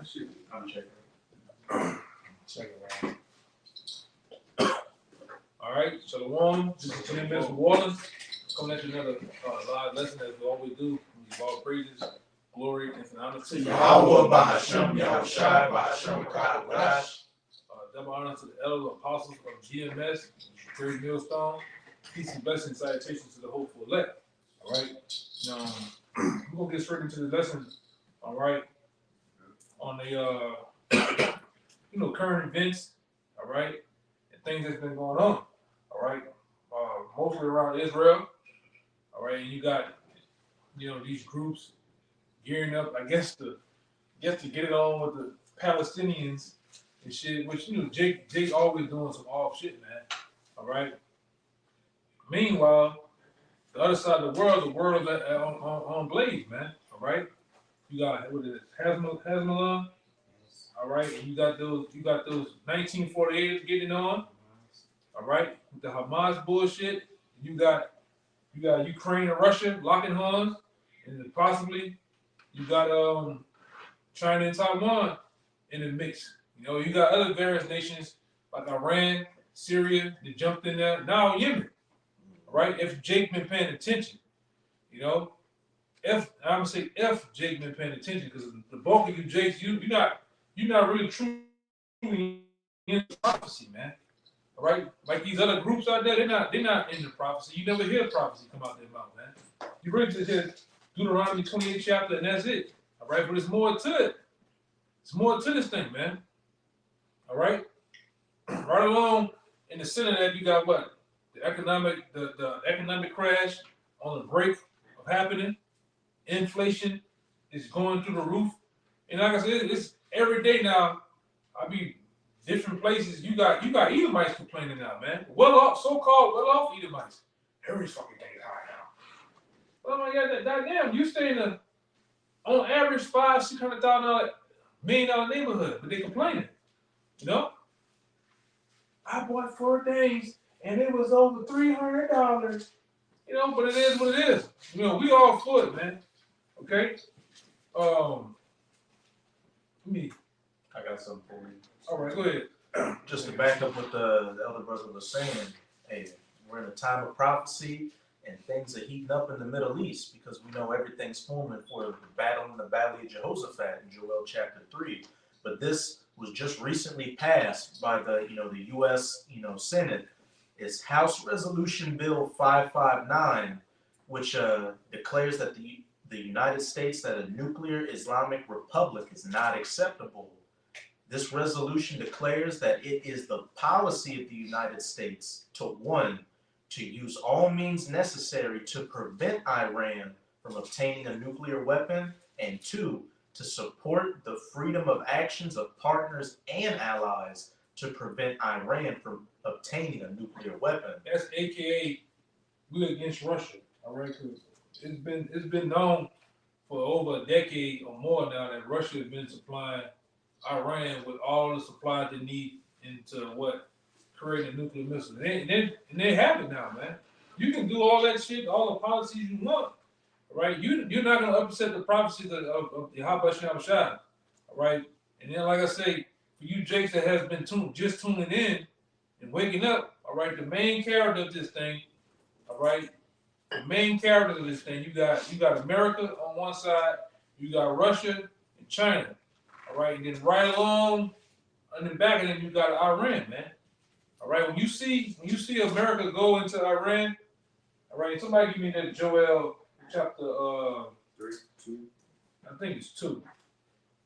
Shit, I'm checking. Second round. All right, Shalom. This is GMS New Orleans. Coming at you another live lesson as we always do. We give all praises, glory, and honor to Yahweh Bahasham Yahushai Bahasham Kadadash. Double honor to the elder apostles of GMS, Great Millstone. Peace and blessings, salutations to the hopeful elect. All right. Now, we're going to get straight into the lesson. All right. On the, current events. All right. And things that's been going on. All right. Mostly around Israel. All right. And you got, these groups gearing up, I guess to get it on with the Palestinians and shit, which, Jake always doing some off shit, man. All right. Meanwhile, the other side of the world is on blaze, man. All right. You got Hezbollah. All right, and you got those 1948ers getting on. All right, with the Hamas bullshit. You got Ukraine and Russia locking horns, and possibly you got China and Taiwan in the mix. You got other various nations like Iran, Syria that jumped in there. Now Yemen. All right, if Jake been paying attention, if Jake been paying attention, because the bulk of you Jakes, you're not really truly in prophecy, man. All right, like these other groups out there, they're not in the prophecy. You never hear prophecy come out their mouth, man. You really just hear Deuteronomy 28 chapter, and that's it. All right, but there's more to it. There's more to this thing, man. All right, right along in the center of that, you got what? The economic crash on the brink of happening. Inflation is going through the roof. And like I said, it's every day now. I be different places. You got Edomites complaining now, man. So-called well-off Edomites. Every fucking thing is high now. Well, my God, that damn, you stay in a on average $500,000-$600,000 $1 million neighborhood, but they complaining. I bought 4 things and it was over $300. But it is what it is. We all for it, man. Okay. I got something for you. All right, go ahead. Just to back up what the elder brother was saying, hey, we're in a time of prophecy and things are heating up in the Middle East because we know everything's forming for the battle in the Valley of Jehoshaphat in Joel chapter 3. But this was just recently passed by the U.S. Senate. It's House Resolution Bill 559, which declares that the United States, that a nuclear Islamic republic is not acceptable. This resolution declares that it is the policy of the United States to use all means necessary to prevent Iran from obtaining a nuclear weapon, and 2, to support the freedom of actions of partners and allies to prevent Iran from obtaining a nuclear weapon. That's AKA we against Russia. All right, because it's been known for over a decade or more now that Russia has been supplying Iran with all the supplies they need into creating a nuclear missile. And they have it now, man. You can do all that shit, all the policies you want, right? You're not gonna upset the prophecies of the Habashah, all right? And then, like I say, for you Jakes that has been just tuning in and waking up, all right, the main character of this thing, all right, the main character of this thing, you got America on one side, you got Russia and China, all right, and then right along in the back of them you got Iran, man. All right, when you see America go into Iran, all right, somebody give me that Joel chapter 3, 2. I think it's 2.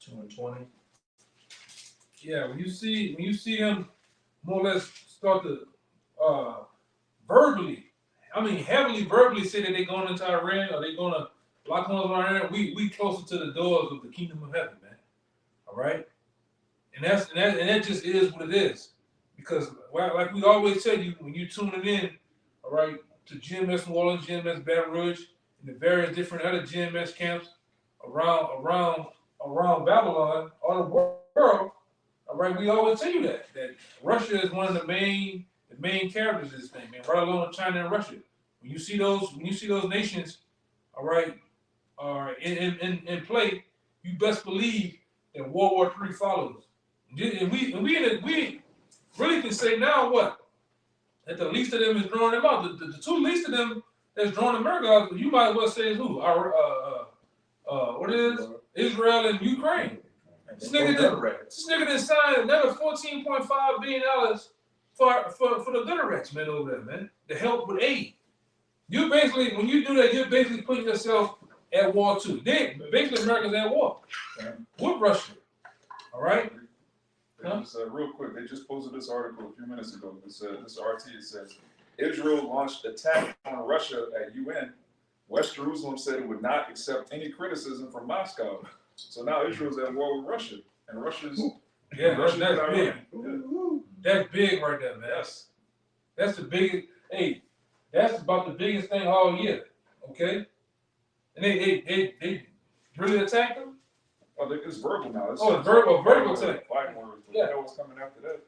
2 and 20. Yeah, when you see them more or less start to heavily verbally say that they're going into Iran or they're gonna lock on Iran, we closer to the doors of the kingdom of heaven, man. All right, and that just is what it is, because like we always tell you when you tuning in, all right, to GMS New Orleans, GMS Baton Rouge, and the various different other GMS camps around Babylon or the world. All right, we always tell you that Russia is one of the main characters of this thing, man. Right along with China and Russia. When you see those nations, all right, in play, you best believe that World War III follows. And we really can say now what? That the least of them is drawing them out. The two least of them that's drawing America out, you might as well say is who? What is Israel and Ukraine. This nigga done signed another $14.5 billion for the Literates, man, over there, man, to help with aid. You basically, when you do that, you're basically putting yourself at war too. Basically, America's at war with Russia. All right? They just, real quick, they just posted this article a few minutes ago. This RT says, Israel launched attack on Russia at UN. West Jerusalem said it would not accept any criticism from Moscow. So now Israel's at war with Russia. And Russia's... That's big. Yeah. That's big right there, man. Yes. That's the biggest. Hey, that's about the biggest thing all year. Okay? And they really attacked them? Oh, it's verbal now. Oh, it's verbal attack. Fighting words. Yeah. You know what's coming after that.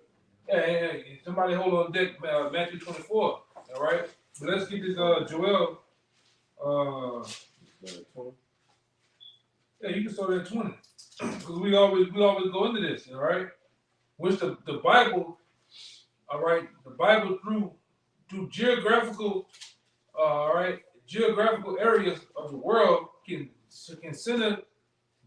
Hey, somebody hold on deck, Matthew 24. All right? But let's get this Joel. Yeah, you can start at 20. Because we always go into this, all right? Which the Bible, all right, the Bible through geographical, all right, geographical areas of the world can center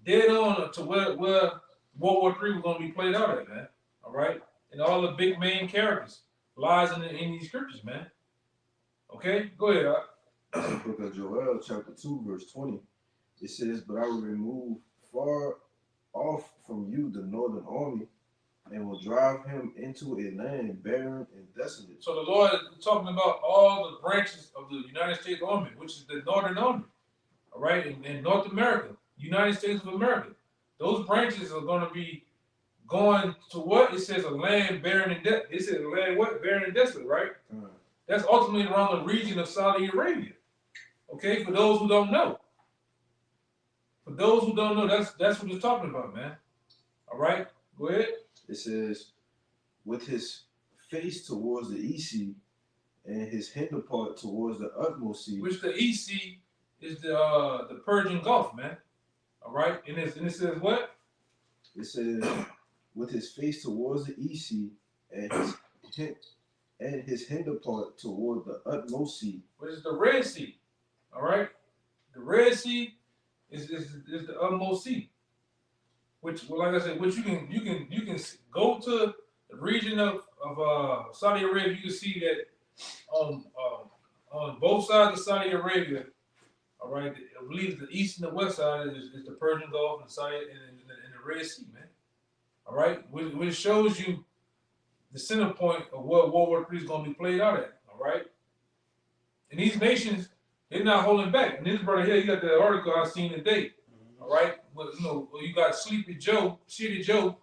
dead on to where World War III was going to be played out at, man. All right, and all the big main characters lies in these scriptures, man. Okay, go ahead. Book of Joel, chapter 2, verse 20. It says, "But I will remove far off from you the northern army, and will drive him into a land barren and desolate." So the Lord is talking about all the branches of the United States Army, which is the Northern Army, all right, in North America, United States of America. Those branches are going to be going to what? It says a land barren and desolate. It says a land what? Barren and desolate, right? That's ultimately around the region of Saudi Arabia. Okay, for those who don't know. For those who don't know, that's what it's talking about, man. All right, go ahead. It says, "With his face towards the east sea, and his hinder part towards the utmost sea." Which the EC is the Persian Gulf, man. All right, and it says what? It says, "With his face towards the east sea, and his hinder part toward the utmost sea." Which is the Red Sea. All right, the Red Sea is the utmost sea. Which, well, like I said, which you can go to the region of Saudi Arabia. You can see that on both sides of Saudi Arabia. All right, I believe the east and the west side is the Persian Gulf and the Red Sea, man. All right, which shows you the center point of where World War III is going to be played out at. All right, and these nations, they're not holding back. And this brother here, you got the article I seen today. All right, well, you got Shitty Joe.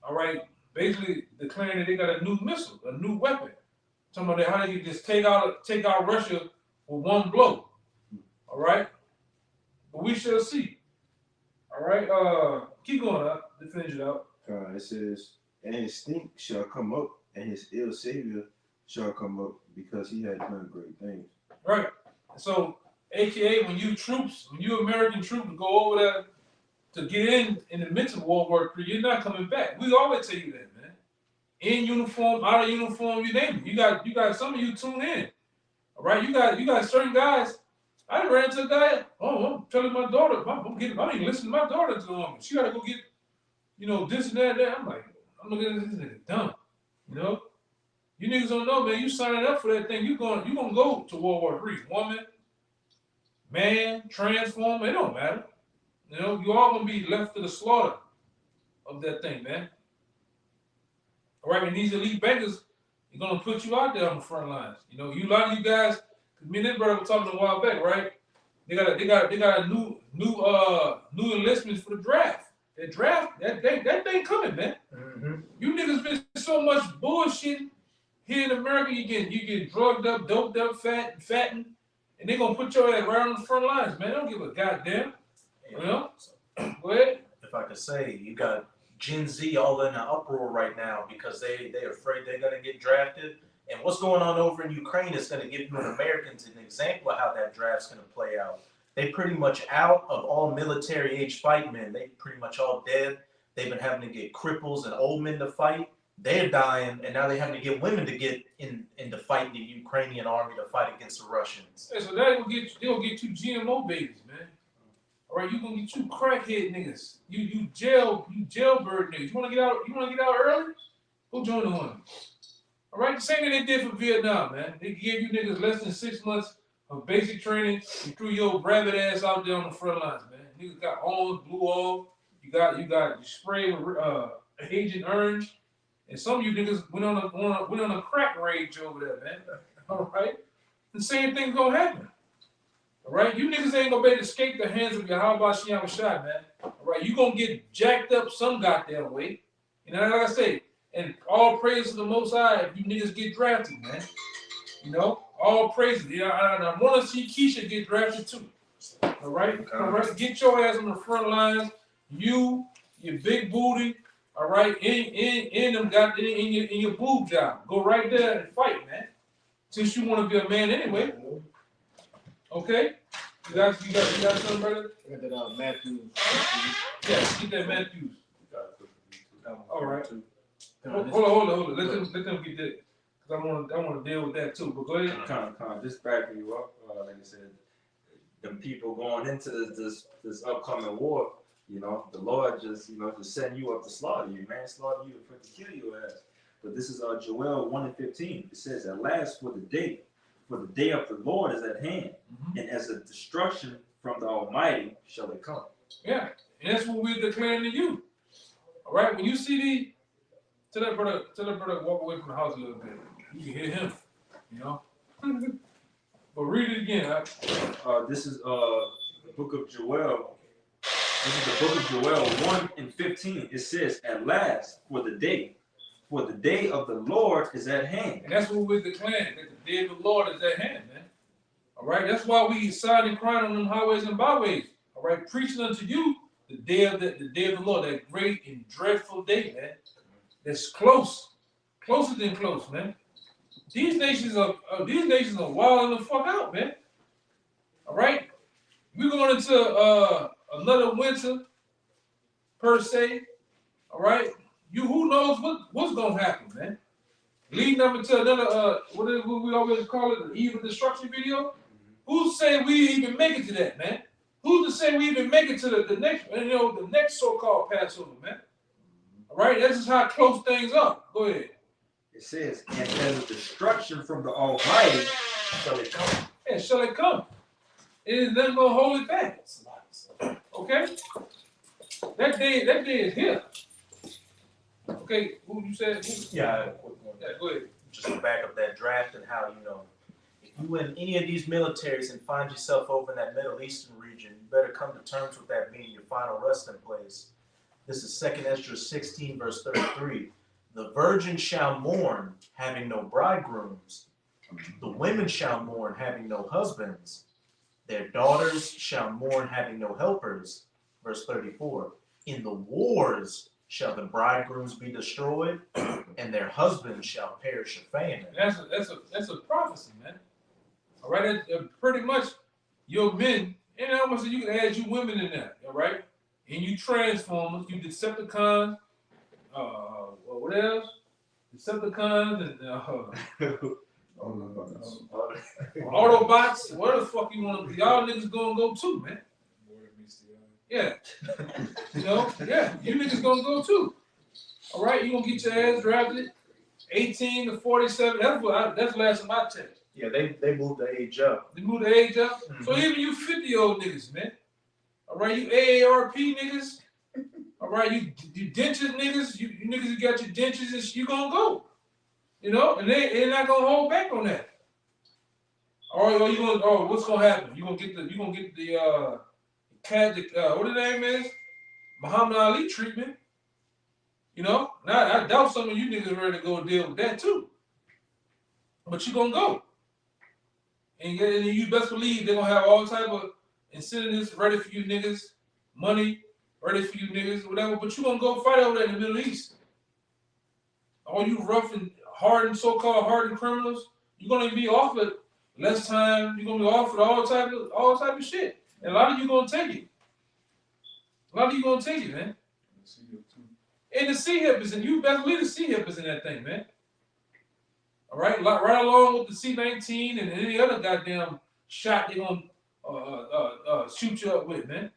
All right, basically declaring that they got a new missile, a new weapon. Talking about how they can just take out Russia with one blow. All right, but we shall see. All right, keep going up to finish it out. It says, "And his stink shall come up, and his ill savior shall come up, because he had done great things." Right. So, AKA, when you American troops go over there to get in the midst of World War III, you're not coming back. We always tell you that, man. In uniform, out of uniform, you name it. You got some of you tune in. All right, you got certain guys. I ran into a guy. Oh, I'm telling my daughter, I don't even listen to my daughter to the woman. She gotta go get, this and that. I'm like, I'm looking at this nigga dumb. You niggas don't know, man. You signing up for that thing, you gonna go to World War III. Woman, man, transformer, it don't matter. You all gonna be left to the slaughter of that thing, man. All right, and these elite bankers are gonna put you out there on the front lines. A lot of you guys, because me and that brother were talking a while back, right? They got a new enlistments for the draft. That draft, that thing coming, man. Mm-hmm. You niggas been so much bullshit here in America. You get drugged up, doped up, fattened, and they gonna put your ass right on the front lines, man. They don't give a goddamn. Go ahead. If I could say, you got Gen Z all in an uproar right now because they're afraid they're gonna get drafted. And what's going on over in Ukraine is gonna give you Americans an example of how that draft's gonna play out. they pretty much out of all military age fight men. They pretty much all dead. They've been having to get cripples and old men to fight. They're dying, and now they're having to get women to get in to fight the Ukrainian army to fight against the Russians. Hey, so they'll get you GMO babies, man. All right, you gonna get you crackhead niggas. You jailbird niggas. You wanna get out? You wanna get out early? Go join the army. All right, the same thing they did for Vietnam, man. They gave you niggas less than 6 months of basic training. You threw your rabbit ass out there on the front lines, man. Niggas got arms blew off. You spray with Agent Orange, and some of you niggas went on a crack rage over there, man. All right, the same thing's gonna happen. All right, you niggas ain't gonna be able to escape the hands of Yahweh Shem Shai, man. All right, you gonna get jacked up some goddamn way. You know, like I say, and all praise to the Most High if you niggas get drafted, man. You know, all praise. Yeah, I want to see Keisha get drafted too. All right, get your ass on the front lines. You, your big booty. All right, in your boob job. Go right there and fight, man. Since you want to be a man anyway. Okay, you got something, brother? I got that Matthews. Yeah, get that Matthews. All right. Con, Hold on. Let them get that. Cause I want to deal with that too. But go ahead. Just backing you up, like I said, them people going into this upcoming war, you know, the Lord just send you up to slaughter you, man, slaughter you to kill your ass. But this is Joel 1:15. It says, "At last, for the day of the Lord is at hand, and as a destruction from the Almighty shall it come." Yeah, and that's what we're declaring to you. All right, when you see tell that brother walk away from the house a little bit. You can hear him, you know. But read it again. This is the book of Joel. This is the book of Joel 1:15. It says, "At last, for the day of the Lord is at hand." And that's what we're declaring, that the day of the Lord is at hand, man. All right, that's why we sign and crying on them highways and byways. All right, preaching unto you the day of the Lord, that great and dreadful day, man. That's closer than close, man. These nations are wilding the fuck out, man. All right, we're going into another winter per se. All right, who knows what's gonna happen, man. Leading up into another what we always call it, the evil destruction video. Who's saying we even make it to that, man? Who's to say we even make it to the next so-called Passover, man? All right, that's just how close things are. Go ahead. It says, "And as a destruction from the Almighty shall it come." Yeah, shall it come? It is then gonna hold it back. Okay? That day is here. Okay, who you said? Yeah, Yeah, go ahead. just to back up that draft and how, if you in any of these militaries and find yourself over in that Middle Eastern region, you better come to terms with that being your final resting place. This is 2 Ezra 16, verse 33. "The virgin shall mourn, having no bridegrooms. The women shall mourn, having no husbands. Their daughters shall mourn, having no helpers." Verse 34. "In the wars shall the bridegrooms be destroyed, and their husbands shall perish of famine." And that's a prophecy, man. All right, pretty much your men, and I almost you can add you women in there, all right? And you Transformers, you Decepticons, what else? Decepticons and Autobots, where the fuck you want to be? Y'all niggas gonna go too, man. Yeah. Yeah, you niggas gonna go too. All right, you gonna get your ass drafted 18 to 47. That's the last time I checked. Yeah, they moved the age up. They moved the age up. Mm-hmm. So even you 50-year-old niggas, man. All right, you AARP niggas. All right, you dentures niggas. You niggas who got your dentures, and you gonna go. And they're not gonna hold back on that. Or you gonna what's gonna happen? You gonna get the what the name is? Muhammad Ali treatment. Now I doubt some of you niggas are ready to go deal with that too. But you gonna go. And you best believe they're gonna have all type of incentives ready for you niggas, money ready for you niggas, whatever. But you gonna go fight over there in the Middle East. All you rough and hardened, so-called hardened criminals, you're gonna be offered less time. You're gonna be offered all type of shit. And a lot of you gonna take it. A lot of you gonna take it, man. And the C-hip is in, you best believe the C-hip is in that thing, man. All right, right along with the C-19 and any other goddamn shot they're gonna shoot you up with, man.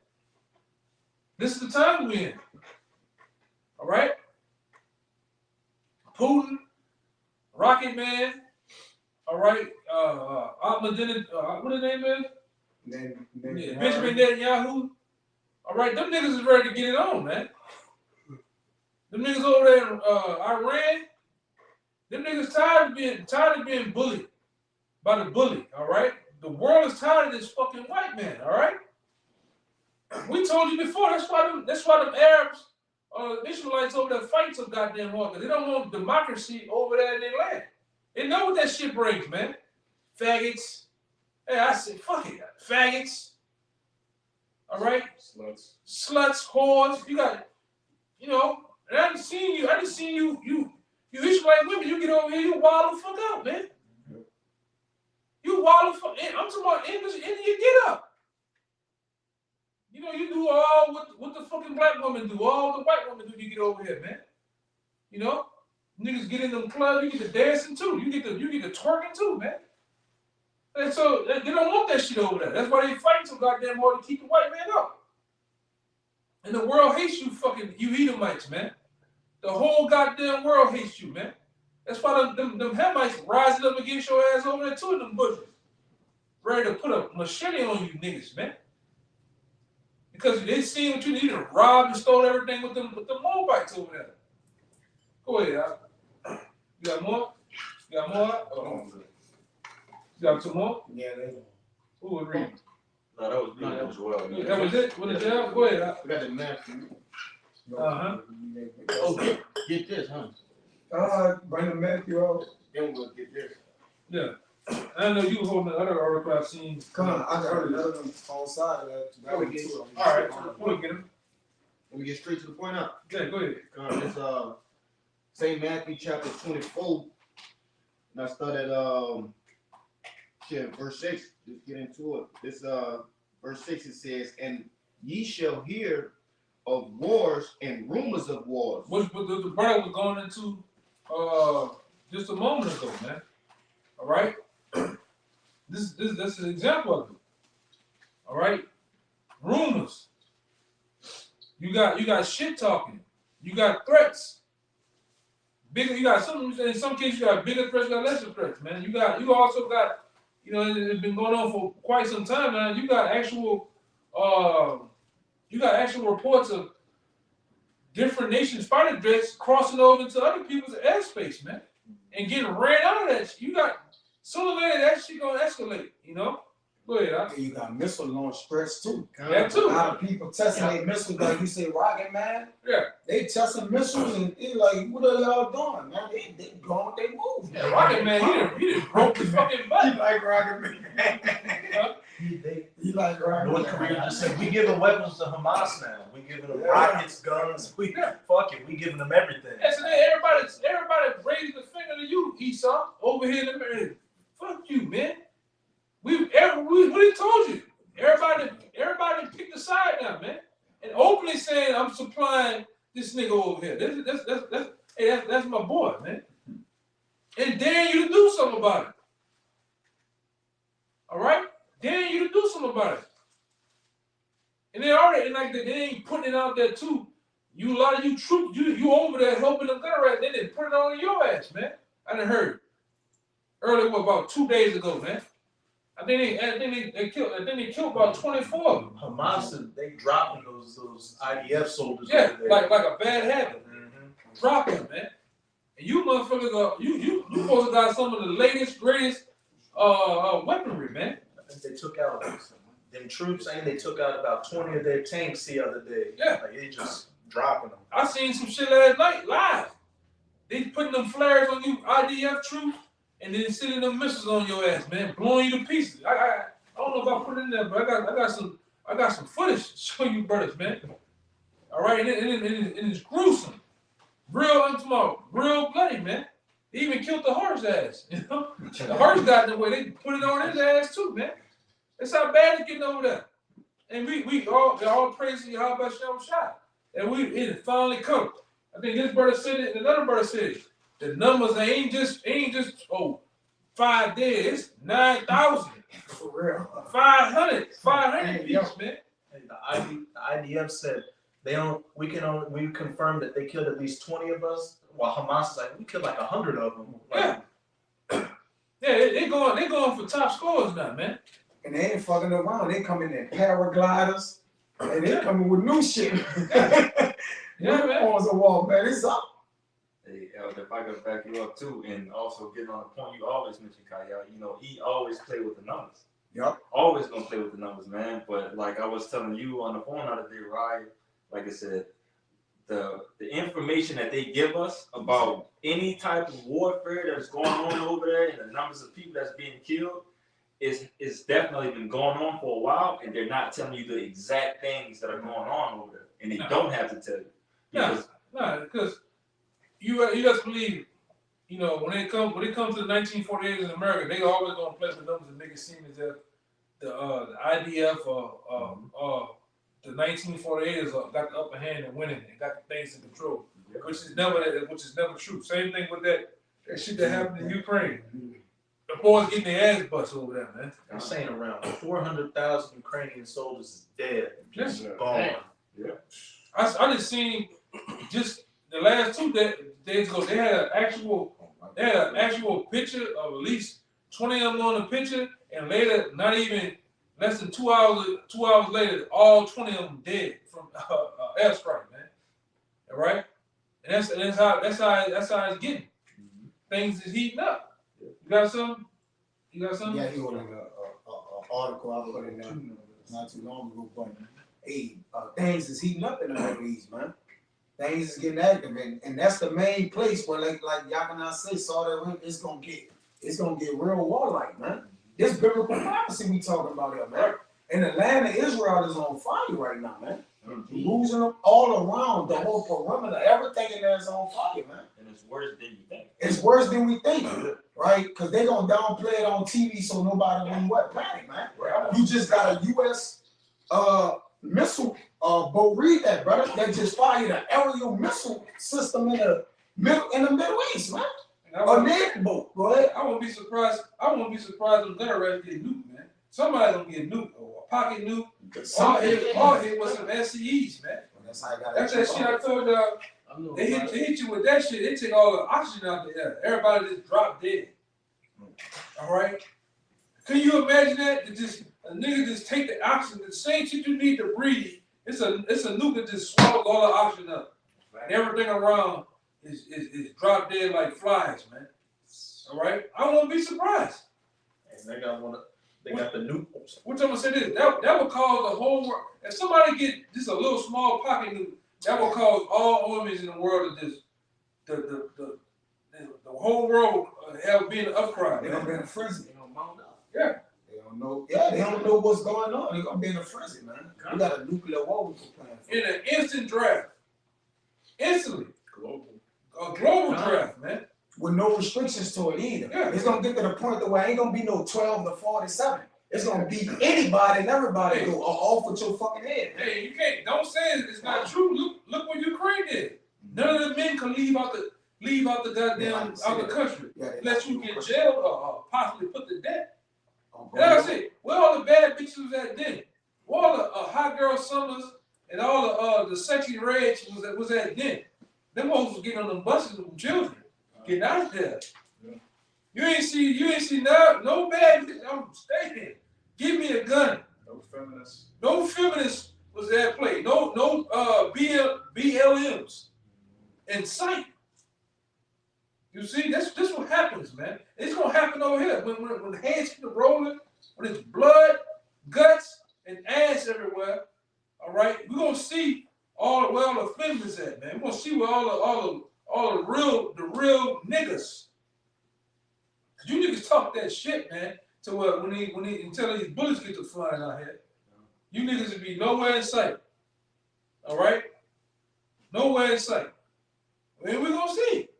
This is the time we're in. All right? Putin, Rocket Man, all right, Ahmadinejad, what his name is? Benjamin Netanyahu. All right, them niggas is ready to get it on, man. Them niggas over there in Iran, them niggas tired of being bullied by the bully, all right? The world is tired of this fucking white man, all right? We told you before, that's why them Arabs, Israelites over there fight so goddamn hard, because they don't want democracy over there in their land. They know what that shit brings, man. Faggots. Hey, I said, fuck it. Faggots. All right? Sluts, whores. You got, you know, and I done seen you Israelite women, you get over here, you wild the fuck out, man. You wild the fuck, I'm talking about English, Indian get up. You know, you do all what the fucking black women do, all the white women do, you get over here, man. You know? Niggas get in them clubs, you get the dancing too, you get the twerking too, man. And so they don't want that shit over there. That's why they fight so goddamn hard to keep the white man up. And the world hates you Edomites, man. The whole goddamn world hates you, man. That's why them Hamites rising up against your ass over there too in them bushes. Ready to put a machete on you niggas, man. Because they seen what you need to rob and stole everything with them Moabites over there. Go ahead, Al. You got more? You got more? Oh, you got two more? Yeah, they don't. Who would read? No, that was good as well. That was it? What is that? Go ahead, Al. We got the Matthew. Uh-huh. Oh, get this, huh? Bring the Matthew out. Then we'll get this. Yeah. I know you were holding the other article I've seen. Come on, I heard another one on side of that. There we go. All right, we'll get him. Let me get straight to the point now. Yeah, go ahead. It's St. Matthew chapter 24. And I started verse 6. Just get into it. This verse 6 it says, and ye shall hear of wars and rumors of wars. What the brother was going into just a moment ago, man. All right? This is an example of it. All right? Rumors. You got shit talking. You got threats. You got in some cases you got bigger threats, you got lesser threats, man. You also got, you know, it's been going on for quite some time now. You got actual reports of different nations' fighter jets crossing over into other people's airspace, man, and getting ran out of that shit. You got sooner or later that shit gonna escalate, you know. Go ahead. You got missile launch threats too. That too. A lot of people testing their missiles, like you say, Rocket Man. Yeah. They testing missiles and they like, what are y'all doing, man? They going, they move. Yeah, Rocket Man, he done broke his fucking butt. He like Rocket Man. He like Rocket North Man. Korea just said, we giving weapons to Hamas now. We giving them Yeah. rockets, guns. Fuck it, we giving them everything. And so then everybody raised the finger to you, Esau, over here in America. Fuck you, man. We told you. Everybody picked a side now, man. And openly saying I'm supplying this nigga over here. That's my boy, man. And daring you to do something about it. All right? Daring you to do something about it. And they already they ain't putting it out there too. A lot of you troops, you over there helping them gun right, they didn't put it on your ass, man. I done heard. Earlier, about 2 days ago, man. I think they killed about 24 of them. Hamas, they dropping those IDF soldiers. Yeah, over there. like a bad habit. Mhm. Drop them, man. And you motherfuckers are you supposed to got some of the latest, greatest weaponry, man. I think they took out them troops, and they took out about 20 of their tanks the other day. Yeah. Like they just dropping them. I seen some shit last night live. They putting them flares on you IDF troops and then sending them missiles on your ass, man, blowing you to pieces. I don't know if I put it in there, but I got some footage to show you brothers, man. All right, and it's gruesome. I'm talking about real bloody, man. They even killed the horse ass, you know? The horse got in the way, they put it on his ass too, man. That's how bad it's getting over there. and we all praising Yahweh Shem Shai. And it finally come. I think this brother said it, and another brother said it. The numbers ain't just 5 days, it's 9,000. For real. 500 piece, man. And the IDF said we confirmed that they killed at least 20 of us, while Hamas is like, we killed like 100 of them. Like, Yeah, they going for top scores now, man. And they ain't fucking around. They coming in paragliders. And they coming with new shit. Yeah, man. On the wall, man. It's up. Hey, Elder, if I could back you up too, and also getting on the point you always mention, Kyle, you know, he always play with the numbers. Yep. Always gonna play with the numbers, man. But like I was telling you on the phone the other day, Ryan, like I said, the information that they give us about any type of warfare that's going on over there and the numbers of people that's being killed is definitely been going on for a while, and they're not telling you the exact things that are going on over there, and they don't have to tell you. Because you just believe, you know, when it comes to the 1948 in America, they always gonna play with numbers and make it seem as if the IDF or the 1948ers got the upper hand and winning and got the things in control, which is never true. Same thing with that shit that happened in Ukraine. The boys getting their ass busted over there, man. they're saying around 400,000 Ukrainian soldiers is dead, just gone. Yeah. I just seen just the last 2 days ago. They had an actual picture of at least 20 of them on the picture, and later, not even less than 2 hours later, all 20 of them dead from airstrike, man. All right, and that's how it's getting. Things is heating up. You got something? Yeah, he wrote an article I put in there not too long ago, but hey, things is heating up in the Middle East, man. Things is getting active, and that's the main place where, like Yakana said, Saudi Arabia, it's gonna get real warlike, man. This biblical prophecy we talking about here, man. And the land of Israel is on fire right now, man. Losing them all around, the whole perimeter, everything in there is on fire, man. And it's worse than you think. It's worse than we think, right? Because they're gonna downplay it on TV so nobody will panic, man. You just got a U.S. Missile boat, read that, brother. That just fired an aerial missile system in the Middle East, man. A naval boat. Go ahead. I won't be surprised. If gunner ready to get nuked, man. Somebody gonna get nuked or a pocket nuke. All hit with some SCEs, man. That's how I got That's that shit I told y'all. They hit you with that shit. They take all the oxygen out the air. Everybody just drop dead. All right. Can you imagine that? A nigga just take the oxygen, the same shit you need to breathe. It's a nuke that just swallows all the oxygen up, and everything around is drop dead like flies, man. All right. I won't be surprised. And they got the nuke. Which I'm gonna say this, that would cause the whole world. If somebody get just a little small pocket nuke, that will cause all armies in the world to just the whole world have been an upcry. They're gonna be in a frenzy. They're gonna mount up. Yeah. They don't know. Yeah, they don't know what's going on. They're gonna be in a frenzy, man. We got a nuclear war we can plan for. In an instant draft. Instantly. A global draft, man. With no restrictions to it either. Yeah. It's gonna get to the point that where ain't gonna be no 12 to 47. It's gonna be anybody and everybody go off with your fucking head. Hey, you don't say it's not true. Look what Ukraine did. None of the men can leave out the goddamn out the country. Unless you get jailed or possibly put to death. That's it. Where all the bad bitches was at then? Where all the hot girl summers and all the sexy rage was at then? Them hoes was getting on them buses with them children, getting out there. Yeah. You ain't see no bad bitch. I'm stating. Give me a gun. No feminists was at play. No BLMs in sight. You see, this what happens, man. It's gonna happen over here when the heads keep rolling, when it's blood, guts, and ass everywhere. All right, we're gonna see where all the feminists at, man. We're gonna see where all the real niggas. Cause you niggas talk that shit, man. To where until these bullets get to flying out here, you niggas will be nowhere in sight. All right, nowhere in sight. And we're gonna see.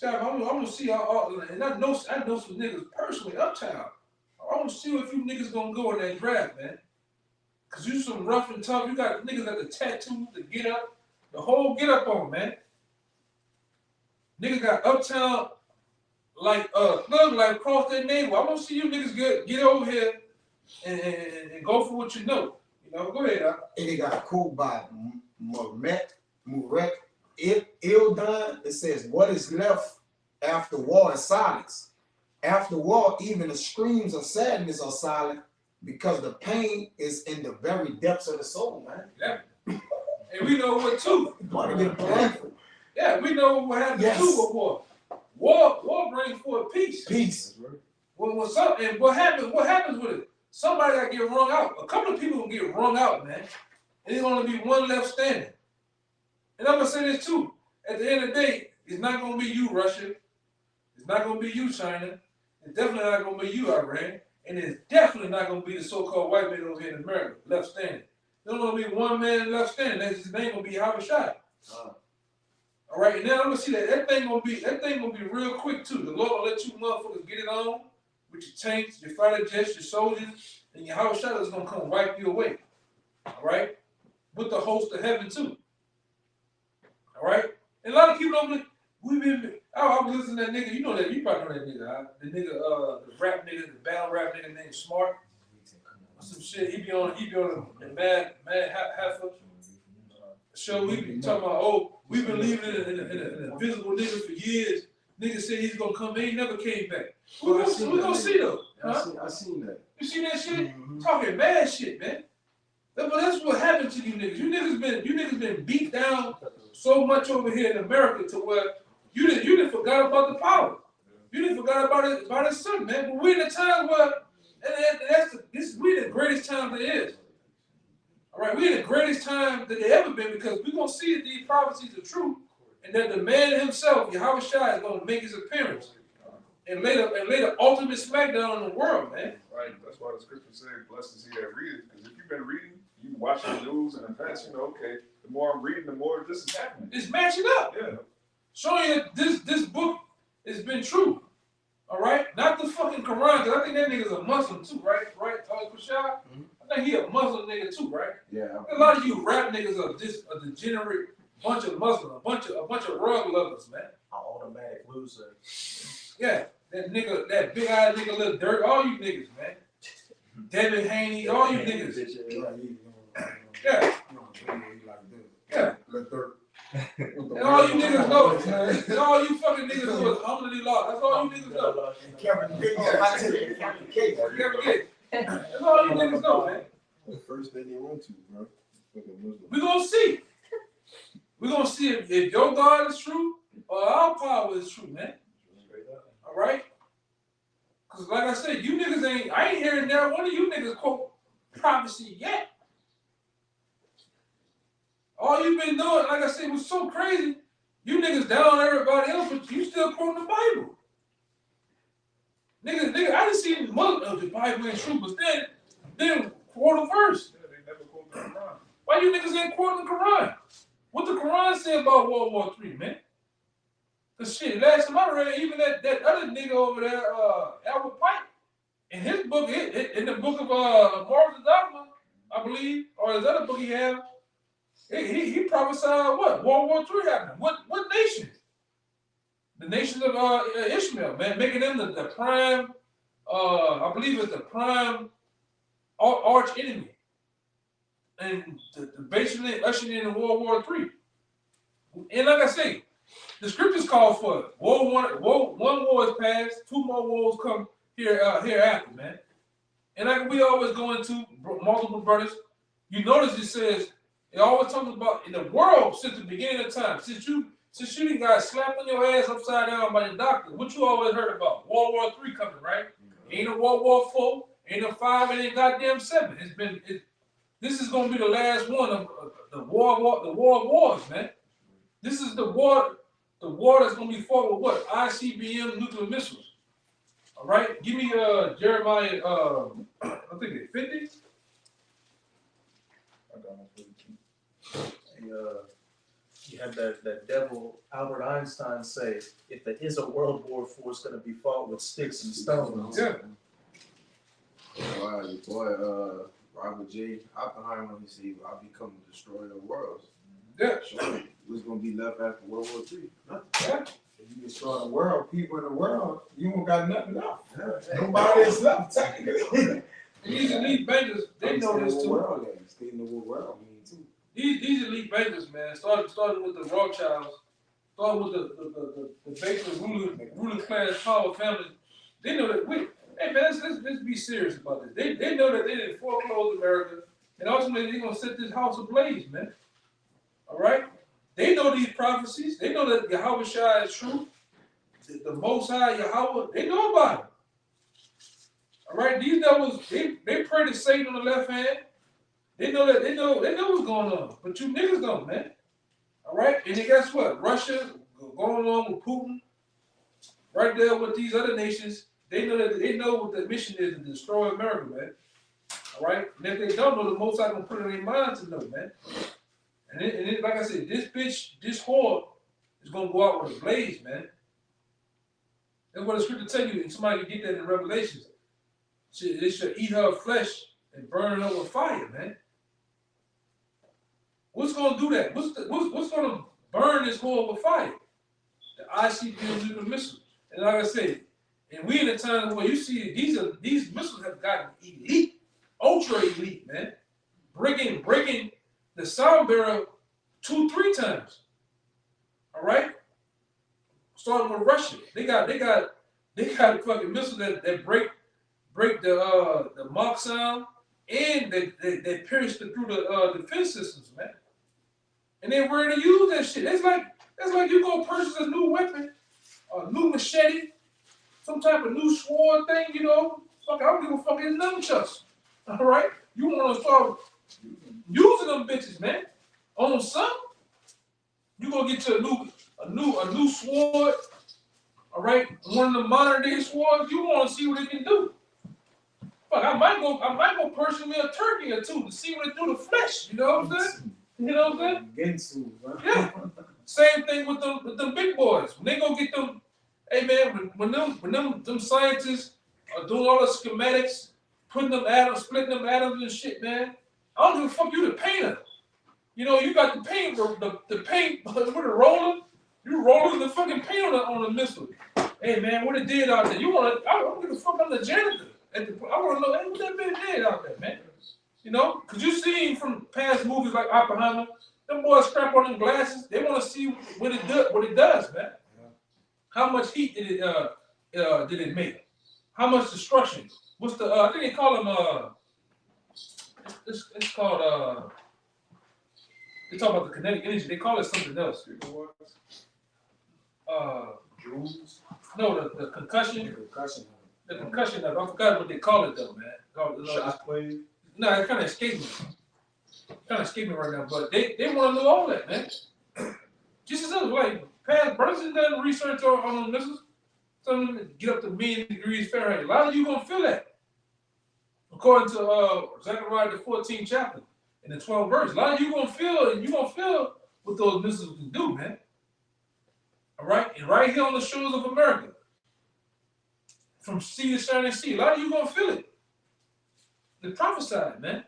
I'm gonna see how, and I know some niggas personally uptown. I'm want to see if you niggas gonna go in that draft, man. Cause you some rough and tough. You got niggas got the tattoos, the get up, the whole get up on, man. Niggas got uptown like thug life across their neighbor. I want to see you niggas get over here and go for what you know. You know, go ahead. And it got a quote by Murat Ildan. It says, "What is left after war is silence. After war, even the screams of sadness are silent because the pain is in the very depths of the soul, man." Yeah. And we know what too. Want to get painful. Yeah, we know what happened Yes. too with war. War brings forth peace. Peace. What happens with it? Somebody got to get wrung out. A couple of people will get wrung out, man. And there's gonna be one left standing. And I'm gonna say this too. At the end of the day, it's not gonna be you, Russia. It's not gonna be you, China. It's definitely not gonna be you, Iran. And it's definitely not gonna be the so-called white man over here in America, left standing. There's gonna be one man left standing. That's his name gonna be Howard Shah. All right, and then I'm gonna see that thing gonna be real quick too. The Lord will let you motherfuckers get it on with your tanks, your fighter jets, your soldiers, and your Howard Shah is gonna come wipe you away. All right, with the host of heaven too. All right, and a lot of people don't believe. I was listening to that nigga. You know that. You probably know that nigga. Huh? The nigga, the rap nigga, the battle rap nigga named Smart. Some shit. He be on the Mad Heifer show. We be talking about, oh, we've been leaving in an invisible nigga for years. Nigga said he's gonna come. He ain't never came back. We gonna see though. Huh? I seen that. You see that shit? Talking mad shit, man. But that's what happened to you niggas. You niggas been beat down so much over here in America to where you didn't forgot about the power. You didn't forgot about his son, man. But we're in a time where we the greatest time there is. All right, we in the greatest time that they ever been because we're gonna see that these prophecies are true, and that the man himself, Yahweh Shai, is gonna make his appearance and lay the ultimate smackdown on the world, man. Right, that's why the scripture says, blessed is he that readeth, because if you've been reading, you watching the news and events, you know, okay, the more I'm reading, the more this is happening. It's matching up. Yeah. Showing you that this book has been true. All right? Not the fucking Quran, because I think that nigga's a Muslim too, right? Right, Kushal? I think he a Muslim nigga too, right? Yeah. A lot of you rap niggas are just a degenerate bunch of Muslims, a bunch of rug lovers, man. An automatic loser. Yeah, that big eyed nigga, Lil Durk, all you niggas, man. Devin Haney, all you niggas. Yeah. Yeah. And all you niggas know, and all you fucking niggas know is alhamdulillah. That's all you niggas know. Kevin Gates. Kevin Gates. That's all you niggas know, man. The first thing they went to, bro. Fucking Muslim. We gonna see. We gonna see if your God is true or our power is true, man. All right. Cause like I said, you niggas I ain't hearing now one of you niggas quote prophecy yet. All you've been doing, like I said, was so crazy. You niggas down everybody else, but you still quoting the Bible. Nigga, I didn't see the Bible ain't true, but then quote a verse. Yeah, they never quote the Quran. Why you niggas ain't quoting the Quran? What the Quran say about World War III, man? Cause shit, last time I read, even that other nigga over there, Albert Pike, in his book, in the book of Morals and Dogma, I believe, or his other book he had, he prophesied what? World War III happening. What nation? The nation of Ishmael, man, making them the prime, I believe it's the prime arch enemy. And basically ushering in World War III. And like I say, the scriptures call for it. One war is passed, 2 more wars come hereafter, man. And like we always go into multiple brothers, you notice it always talks about in the world since the beginning of time, since you done got slapped on your ass upside down by the doctor, what you always heard about? World War III coming, right? Ain't a World War IV, ain't a 5, ain't a goddamn 7. This is gonna be the last one of the war of wars, man. This is the war that's gonna be fought with what? ICBM nuclear missiles. All right, give me Jeremiah. I think it's 50. I got my 52. You had that devil Albert Einstein say, if there is a World War IV, it's going to be fought with sticks and stones. Yeah. Wow, your boy, Robert J. Oppenheimer, he said, "I'll become the destroyer of worlds." Yeah. So, what's gonna be left after World War III? Yeah. If you destroy the world, people in the world, you don't got nothing left. Nobody is left, technically. These elite bankers, they know this too. World is. They know what world means too. These elite bankers, man, started with the Rothschilds, started with the basic ruling class power family. They know that hey man, let's be serious about this. They know that they didn't foreclose America, and ultimately they're gonna set this house ablaze, man. All right? They know these prophecies. They know that Yahweh Shai is true. The Most High Yahweh, they know about it. All right, these devils, they pray to Satan on the left hand. They know what's going on, but you niggas don't, man. All right, and then guess what? Russia going along with Putin, right there with these other nations. They know what the mission is to destroy America, man. All right, and if they don't know, the Most High gonna put it in their mind to know, man. And then, like I said, this whore is gonna go out with a blaze, man. That's what the scripture tell you, and somebody can get that in Revelations. They should eat her flesh and burn her with fire, man. What's gonna do that? What's gonna burn this whore with fire? The ICBM nuclear missile. And like I said, and we in a time where you see these missiles have gotten elite, ultra elite, man. Breaking the sound barrel 2-3 times. All right? Starting with Russia. They got fucking missiles that break the Mach sound, and they pierce through the defense systems, man. And they're ready to use that shit. That's like you go purchase a new weapon, a new machete, some type of new sword thing, you know. Fuck, I don't give a fuck, it's nunchucks. All right? You want to start using them bitches, man. On some, you gonna get you a new sword. All right, one of the modern day swords. You want to see what it can do. Fuck, I might go purchase me a turkey or two to see what it do to flesh. You know what I'm saying? You know what I'm saying? Gensu, huh? Yeah. Same thing with them big boys. When they go get them, hey man, when them scientists are doing all the schematics, putting them atoms, splitting them atoms and shit, man. I don't give a fuck. You the painter. You know, you got the paint, the paint with the roller. You rolling the fucking paint on the missile. Hey man, what it did out there? I don't give a fuck. I'm the janitor. I want to know, hey, what that bitch did out there, man. You know, because you seen from past movies like Oppenheimer, them boys scrap on them glasses. They want to see what it does, man. How much heat did it make? How much destruction? What's the I think they call them it's called they talk about the kinetic energy. They call it something else. Joules. No, the concussion. The concussion. The concussion. I forgot what they call it though, man. Shockwave. No, it kind of escaped me. Right now. But they want to know all that, man. Just as like past Brunson done research on missiles. Some of them get up to million degrees Fahrenheit. A lot of you gonna feel that. According to Zechariah the 14th chapter in the 12th verse. A lot of you gonna feel what those missiles can do, man. All right, and right here on the shores of America, from sea to shining sea, a lot of you gonna feel it. They prophesied, man.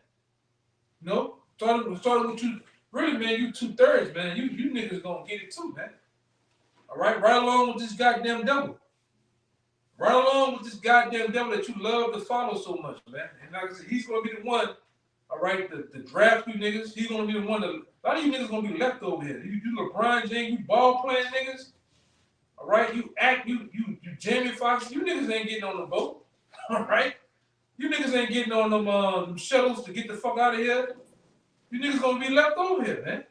You know, started with you. Really, man, you 2/3, man. You niggas gonna get it too, man. All right, right along with this goddamn devil. Right along with this goddamn devil that you love to follow so much, man. And like I said, he's gonna be the one. All right, the draft you niggas. He's gonna be the one. A lot of you niggas gonna be left over here. You LeBron James, you ball playing niggas. All right, you Jamie Foxx. You niggas ain't getting on the boat. All right, you niggas ain't getting on them shuttles to get the fuck out of here. You niggas gonna be left over here, man.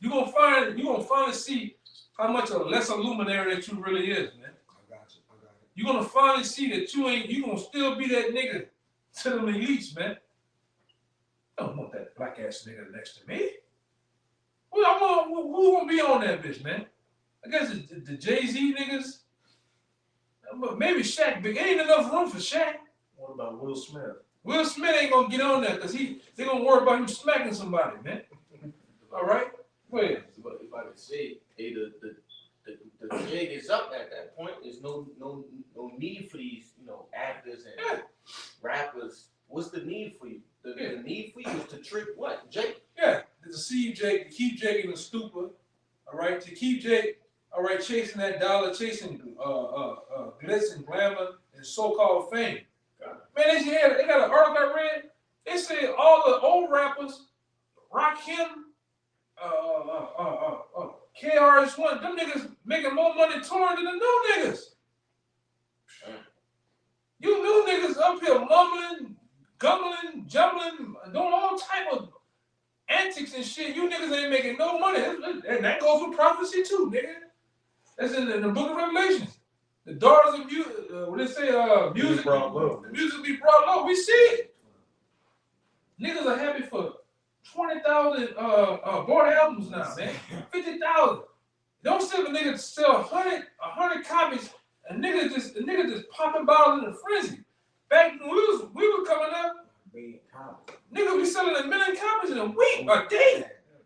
You gonna finally see how much a lesser luminary that you really is, man. I got it. You're gonna finally see that you gonna still be that nigga to them elites, man. I don't want that black ass nigga next to me. Well, who gonna be on that bitch, man? I guess the Jay-Z niggas. Maybe Shaq, but ain't enough room for Shaq. What about Will Smith? Will Smith ain't gonna get on that because they gonna worry about him smacking somebody, man. All right? Go ahead. But if I could say, hey, the jig is up at that point. There's no need for these, actors and keep Jake in the stupor, all right, to keep Jake, all right, chasing that dollar, chasing glitz and glamour and so-called fame. Man, they got an article I read. They said all the old rappers, Rakim, KRS-One, them niggas making more money touring than the new niggas. You new niggas up here mumbling, gumbling, jumbling, doing all type of antics and shit. You niggas ain't making no money. And that goes with prophecy too, nigga. That's in the book of Revelations. The daughters of music, what they say, music, the music be brought low. We see it. Niggas are happy for 20,000 bought albums now, man. 50,000. Don't see if a nigga sell 100 copies. A nigga just popping bottles in a frenzy. Back when we were coming up, nigga be selling 1 million copies in a week, a day.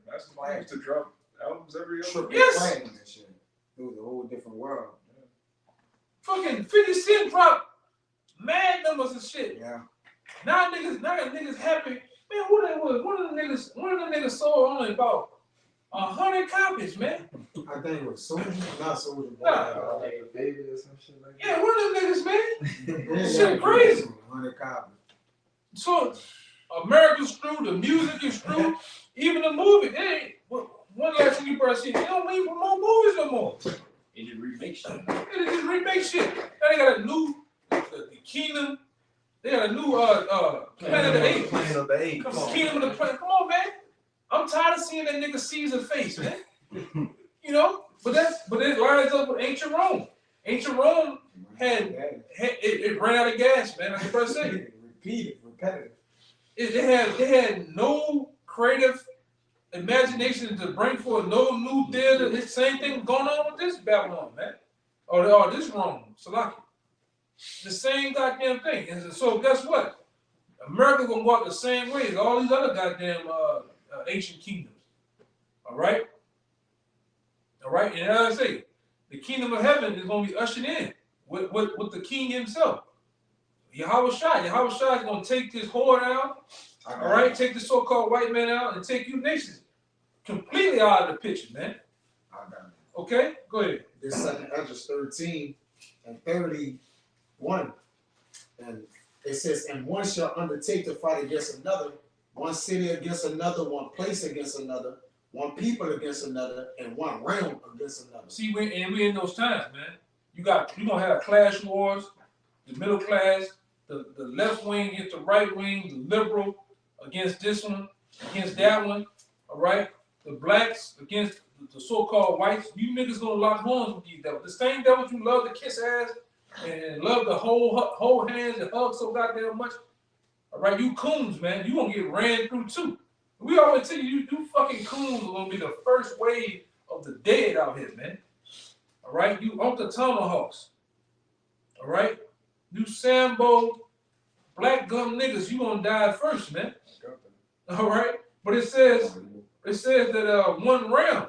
That's why I used to drop albums every other Yes. It was a whole different world. Fucking 50 Cent dropped mad numbers and shit. Yeah. Now niggas happy. Man, who that was? One of the niggas sold only about 100 copies, man. I think it was Soldier, not Soldier. Nah. Like a baby or some shit like that. Yeah, one of them niggas, man. Yeah, Shit crazy. 100 copies. So America's screwed, the music is screwed, even the movie. They ain't, one last thing you probably see, they don't even promote movies no more. It just remake shit. They just remake shit. Now they got a new the Kingdom. They got a new Planet of the Apes. Planet of the Apes. Come on, Kingdom of the Planet. Come on, man. I'm tired of seeing that nigga Caesar face, man. You know, but it lines up with ancient Rome. Ancient Rome it ran out of gas, man. Like the first say. Repetitive. They had no creative imagination to bring forth no new theater. The same thing going on with this Babylon, man. Or this Rome, Salaki. The same goddamn thing. And so guess what? America gonna walk the same way as all these other goddamn ancient kingdoms. All right? All right? And as I say, the kingdom of heaven is gonna be ushered in with the king himself. Yahweh Shai is gonna take this horde out, all right, take the so-called white man out and take you nations completely out of the picture, man. Okay? Go ahead. This second Ezra 13 and 31. And it says, and one shall undertake to fight against another, one city against another, one place against another, one people against another, and one realm against another. See, we in those times, man. You gonna have clash wars, the middle class, the left wing against the right wing, the liberal against this one, against that one, all right? The blacks against the so-called whites. You niggas gonna lock horns with these devils. The same devils you love to kiss ass and love to hold hands and hug so goddamn much. All right, you coons, man. You gonna get ran through too. We always tell you fucking coons are gonna be the first wave of the dead out here, man. All right, you Uncle Tomahawks. All right, you Sambo, black gum niggas, you gonna die first, man. All right, but it says that one realm.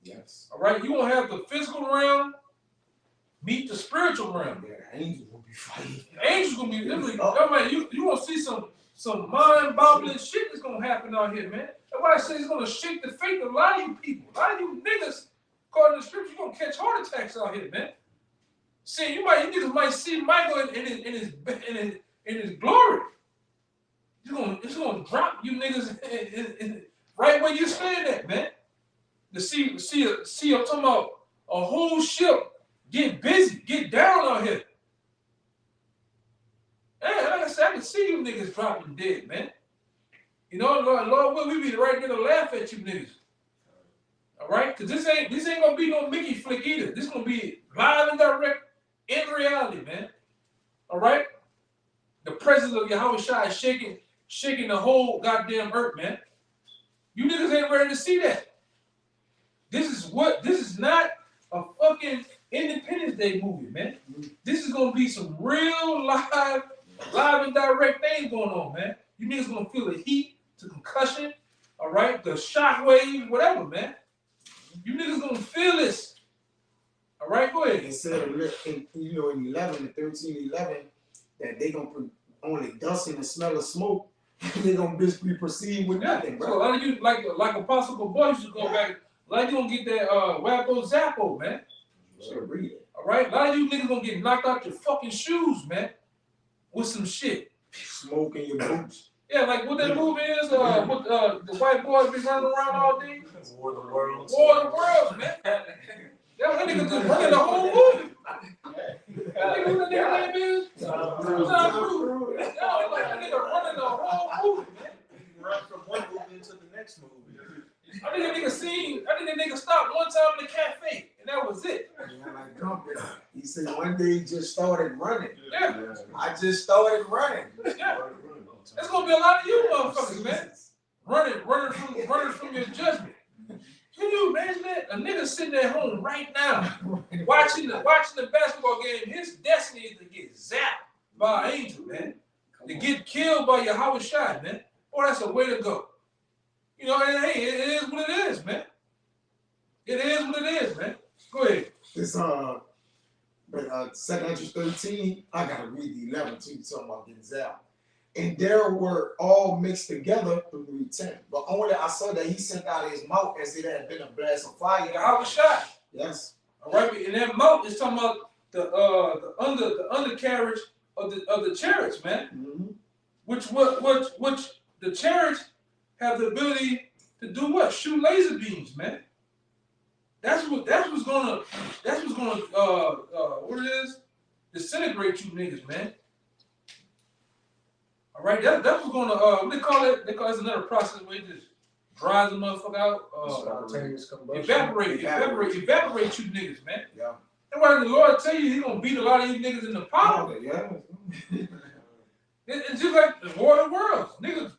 Yes. All right, you gonna have the physical realm meet the spiritual realm. Yeah, the angels will be fighting. The angels gonna be literally. You gonna see some mind-boggling shit that's gonna happen out here, man. That's why I say it's gonna shake the faith of a lot of you people. A lot of you niggas, according to the scripture, you gonna catch heart attacks out here, man. See, you niggas might see Michael in his glory. It's gonna drop you niggas in right where you stand at, man. To see, I'm talking about a whole ship get busy, get down out here. Hey, like I said, I can see you niggas dropping dead, man. You know, Lord, we be right there to laugh at you niggas. All right, cause this ain't gonna be no Mickey flick either. This gonna be live and direct in reality, man. All right, the presence of Yahweh Shai is shaking the whole goddamn earth, man. You niggas ain't ready to see that. This is not a fucking Independence Day movie, man. This is gonna be some real live and direct things going on, man. You niggas gonna feel the heat, the concussion, all right, the shock waves, whatever, man. You niggas gonna feel this. All right, go ahead. It said in 11 and 13, 11, that they gonna put only dust and the smell of smoke They gonna be proceed with nothing, So a bro. lot of you, like Apostle Boy used to go back, like you gonna get that Wacko Zappo, man. Should read it. All right, a lot of you niggas gonna get knocked out your fucking shoes, man, with some shit. Smoke in your boots. Yeah, like what that movie is, what the white boys be running around all day. War of the Worlds. War of the Worlds, man. That nigga just running the whole movie. That nigga, what that nigga name is? Tom Cruise. Yeah, like that nigga running the whole movie, man. Run from one movie into the next movie. I think that nigga stopped one time in the cafe, and that was it. Yeah, like Gumpy. He said one day he just started running. Yeah, I just started running. yeah. There's gonna be a lot of you motherfuckers, man. Running from your judgment. Can you imagine that? A nigga sitting at home right now, watching the basketball game, his destiny is to get zapped by an angel, man. To get killed by your Howard shot, man. Boy, that's a way to go. You know, and hey, it is what it is, man. It is what it is, man. Go ahead. This but 2 Esdras 13, I gotta read the 11 too, talking about getting zapped. And there were all mixed together through 3:10. But only I saw that he sent out his mouth as it had been a blast of fire. The Howard shot. Yes. All right, and that mouth is talking about the undercarriage of the chariots, man. Mm-hmm. Which the chariots have the ability to do what? Shoot laser beams, man. That's what's gonna what it is? Disintegrate you niggas, man. All right, that's what's gonna what they call it? They call it another process where it just dries the motherfucker out. Spontaneous combustion. Evaporate you niggas, man. Yeah. That's why the Lord tell you He gonna beat a lot of you niggas in the power. Yeah. It's just like the War of the Worlds. Niggas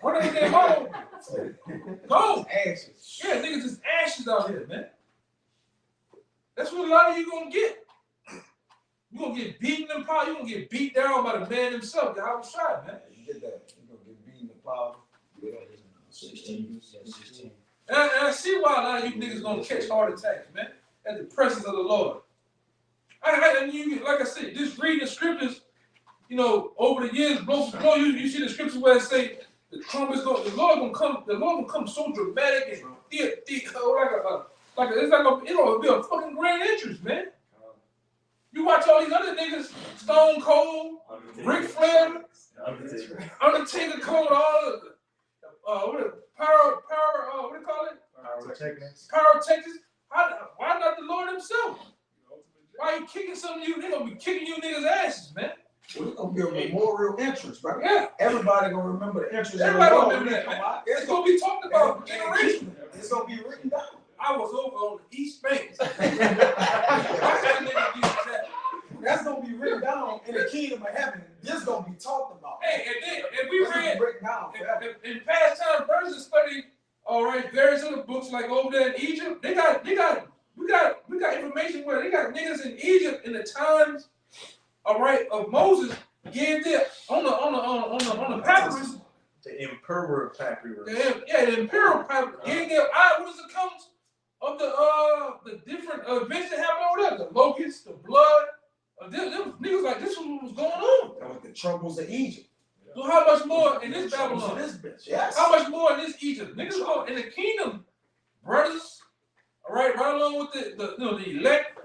running their home. Go. Ashes. Yeah, niggas just ashes out here, man. That's what a lot of you gonna get. You gonna get beaten in power. You gonna get beat down by the man himself. The Howard shot, man. You get that. You're gonna get beaten in power. Yeah. 16. And I see why a lot of you niggas gonna catch heart attacks, man, at the presence of the Lord. And you, like I said, just reading the scriptures, you know, over the years, you see the scriptures where it say the Lord gonna come so dramatic and it's gonna be a fucking grand entrance, man. You watch all these other niggas, Stone Cold, Ric Flair, Undertaker Cold, all of the what do you call it? Pyrotechnics. Why not the Lord himself? Why you kicking some of you? They gonna be kicking you niggas' asses, man. Well, it's gonna be a memorial entrance, right? Yeah. Everybody gonna remember the entrance. Everybody of the gonna Lord. remember that, man. It's gonna be talked about for generations. It's gonna be written down. I was over on the East Bank. That's gonna be written down in the kingdom of heaven. This gonna be talked about. Hey, and we That's gonna read be written down forever. in past time verses study, all right, various other books like over there in Egypt. We got information where they got niggas in Egypt in the times, all right, of Moses. Gave there on the papyrus. The emperor papyrus. The imperial papyrus. Gave their eyewitness accounts of the different events that happened over there. The locusts, the blood. Them niggas like this was what was going on. That was the troubles of Egypt. So how much more in this Babylon? This bitch, yes. How much more in this Egypt? Niggas go in the kingdom, brothers. All right, right along with the elect.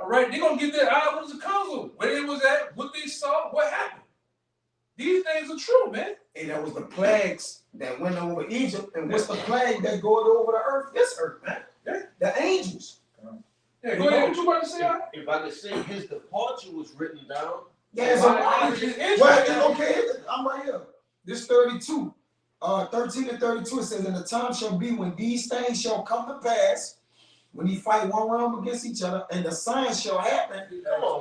All right, they gonna get their eyewitness accounts of where they was at, what they saw, what happened. These things are true, man. And that was the plagues that went over Egypt. And what's the plague that going over the earth? This earth, man. Yeah. The angels. Yeah, go ahead. What you about to say? If I could say his departure was written down. Yeah, well, okay, I'm right here. This 32, 13 and 32, it says, and the time shall be when these things shall come to pass, when he fight one realm against each other, and the signs shall happen,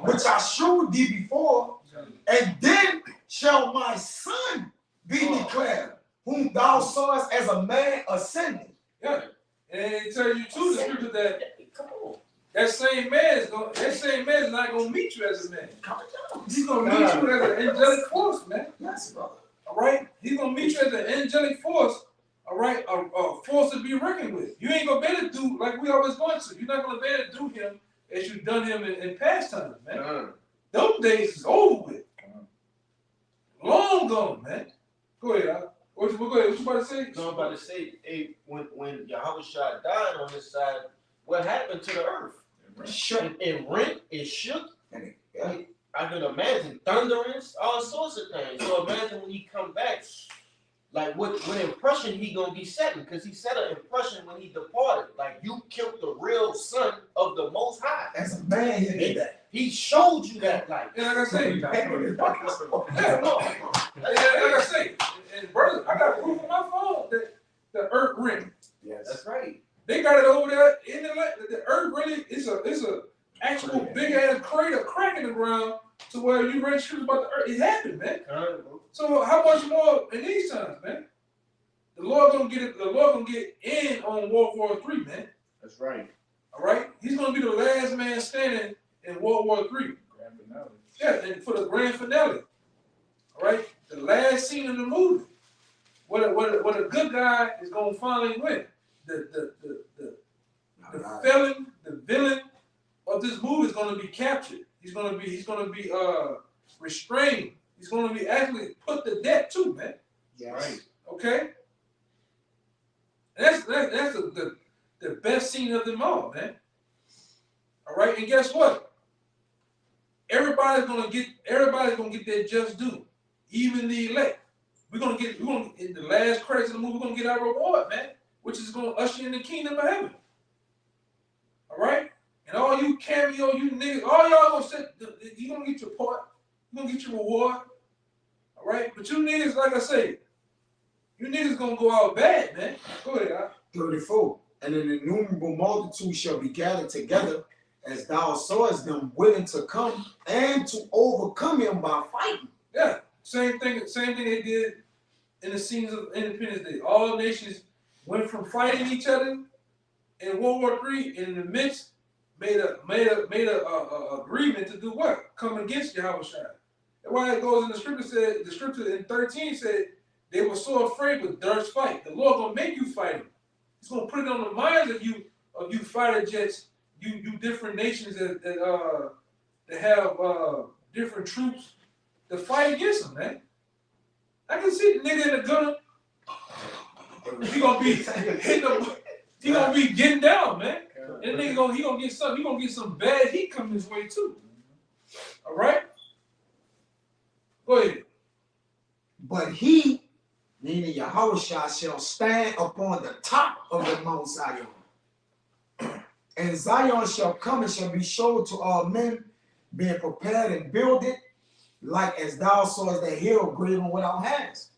which I showed thee before, and then shall my son be declared, whom thou sawest as a man ascending. Yeah, and it tells you too, the scripture that that same man is not gonna meet you as a man. He's gonna meet you as an angelic force, man. Yes, brother. All right, he's gonna meet you as an angelic force. All right, a force to be reckoned with. You ain't gonna be able to do like we always going to. You're not gonna be able to do him as you've done him in past times, man. Those days is over with. Long gone, man. Go ahead, go ahead. What you about to say? No, I'm about to say, hey, when Yahweh Shah died on this side, what happened to the earth? Shook. It rent, it shook. And it, yeah. I can imagine thunderings, all sorts of things. So imagine when he come back, like what impression he gonna be setting? Because he set an impression when he departed. Like you killed the real son of the Most High. As a man, he did that. He showed you that, like. And like I say, Back in his pocket. yeah, no. Like I say, and brother, I got proof on my phone that the earth ring. Yes. That's right. They got it over there in the earth really is a actual big ass crater crack in the ground to where you read shit about the earth. It happened, man. So how much more in these times, man? The Lord gonna get it. The Lord gonna get in on World War III, man. That's right. All right, He's gonna be the last man standing in World War III. Grand finale. Yeah, and for the grand finale. All right, the last scene of the movie, what a good guy is gonna finally win. The villain of this movie is gonna be captured. He's gonna be restrained. He's gonna be actually put to death too, man. Yes. Right. Okay. That's the best scene of them all, man. All right, and guess what? Everybody's gonna get their just due, even the elect. We're gonna in the last credits of the movie, we're gonna get our reward, man, which is gonna usher you in the kingdom of heaven. All right, and all you cameo, you niggas, all y'all gonna sit, you gonna get your part, you gonna get your reward. All right, but you niggas, like I say, you niggas gonna go out bad, man. Go ahead, 34. And an innumerable multitude shall be gathered together as thou sawest them willing to come and to overcome him by fighting. Yeah, same thing they did in the scenes of Independence Day. All nations went from fighting each other in World War III, and in the midst made a agreement to do what? Come against Yahweh Shai. That's why it goes in the scripture. The scripture in 13 said they were so afraid but durst fight. The Lord gonna make you fight him. He's gonna put it on the minds of you fighter jets, you different nations that have different troops to fight against him, man. I can see the nigga in the gunner. He gonna be hitting him. He gonna be getting down, man. And the nigga he gonna get some bad heat coming his way too. All right. Go ahead. But he, meaning Yahushua, shall stand upon the top of the Mount Zion. And Zion shall come and shall be showed to all men, being prepared and builded, like as thou sawest the hill graven without hands.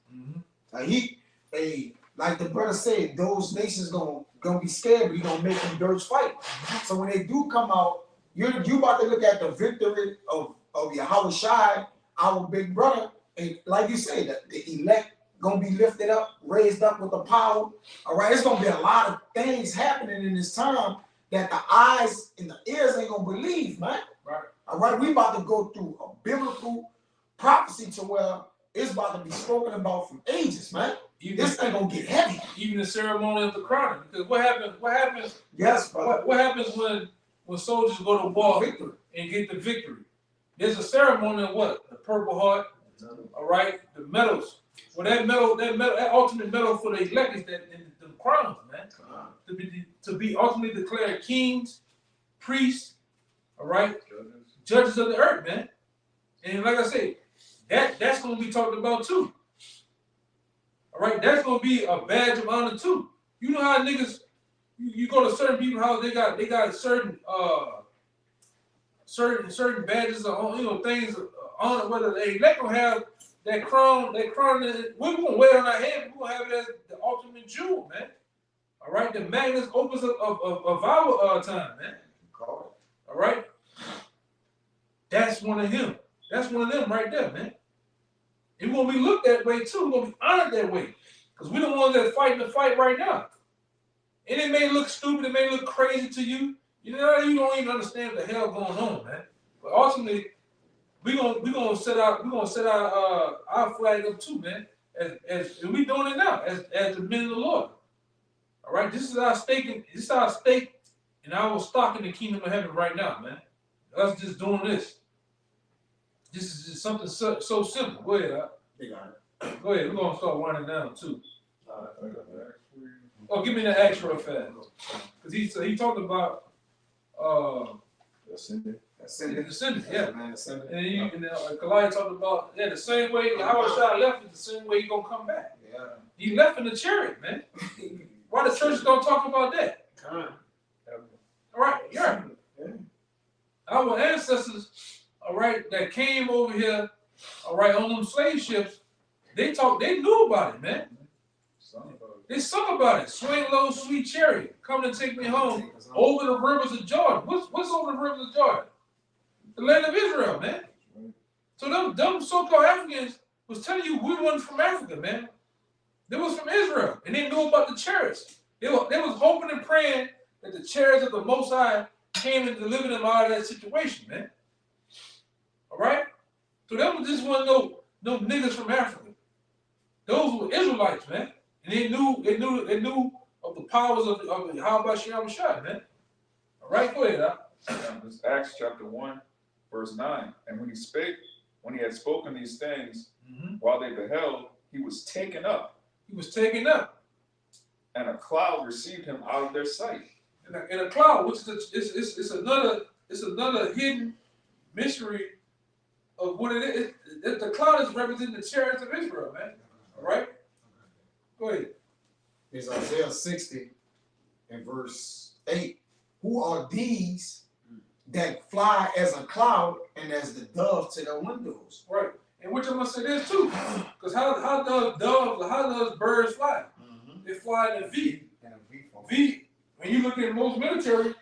Like the brother said, those nations gonna be scared, but he gonna make them dirts fight. So when they do come out, you about to look at the victory of Yahushua, our big brother, and like you say, the elect gonna be lifted up, raised up with the power. All right, it's gonna be a lot of things happening in this time that the eyes and the ears ain't gonna believe, man. Right. All right, we about to go through a biblical prophecy to where it's about to be spoken about from ages, man. This ain't gonna get heavy. Even the ceremony of the crowning, because what happens? Yes, brother. What happens when soldiers go to war Victory. and get the victory? There's a ceremony of what? The Purple Heart. All right, the medals. Well, that ultimate medal for the elect is the crowns, man. To be ultimately declared kings, priests, all right, judges of the earth, man. And like I say, that's gonna be talked about too. All right, that's gonna be a badge of honor too. You know how niggas, you go to certain people's house, they got certain badges of things of honor. Whether they gonna have that crown, we're gonna wear it on our head. We're gonna have it as the ultimate jewel, man. All right, the magnus opus of our time, man. All right, that's one of him. That's one of them right there, man. And we're gonna be looked that way too. We're gonna be honored that way, because we're the ones that fighting the fight right now. And it may look stupid, it may look crazy to you. You know, you don't even understand what the hell going on, man. But ultimately, we're gonna set our flag up too, man. As and we doing it now, as the men of the Lord. All right, this is our stake. This is our stake and our stock in the kingdom of heaven right now, man. Us just doing this. This is just something so simple. Go ahead, They got it. Go ahead. We're gonna start winding down too. I got that for you. Oh, give me the actual fast. Cause he talked about That's in there. the descendants, yeah. Man, ascended. And then Goliath talked about the same way Howard Shah left is the same way he gonna come back. Yeah. He left in the chariot, man. Why the church don't talk about that? Come. All right, yeah. Our ancestors, all right, that came over here, all right, on them slave ships, they knew about it, man. They sung about it. Swing low, sweet chariot, come to take me home over the rivers of Jordan. What's over the rivers of Jordan? The land of Israel, man. So them so-called Africans was telling you we wasn't from Africa, man. They was from Israel, and they knew about the chariots. They was hoping and praying that the chariots of the Most High came and delivered them out of that situation, man. All right? So them just wasn't no niggas from Africa. Those were Israelites, man. And they knew of the powers of the how about Shem Shah, man. All right, go ahead, This is Acts chapter 1, verse 9. And when he had spoken these things, while they beheld, he was taken up, He was taken up and a cloud received him out of their sight. in a cloud, which is it's another hidden mystery of what it is. The cloud is representing the chariots of Israel, man. All right, go ahead. It's Isaiah 60 and verse 8. Who are these that fly as a cloud and as the dove to their windows? Right, and which I'm gonna say this too, because how does birds fly? They fly in a V. And a V form. V. When you look at most military,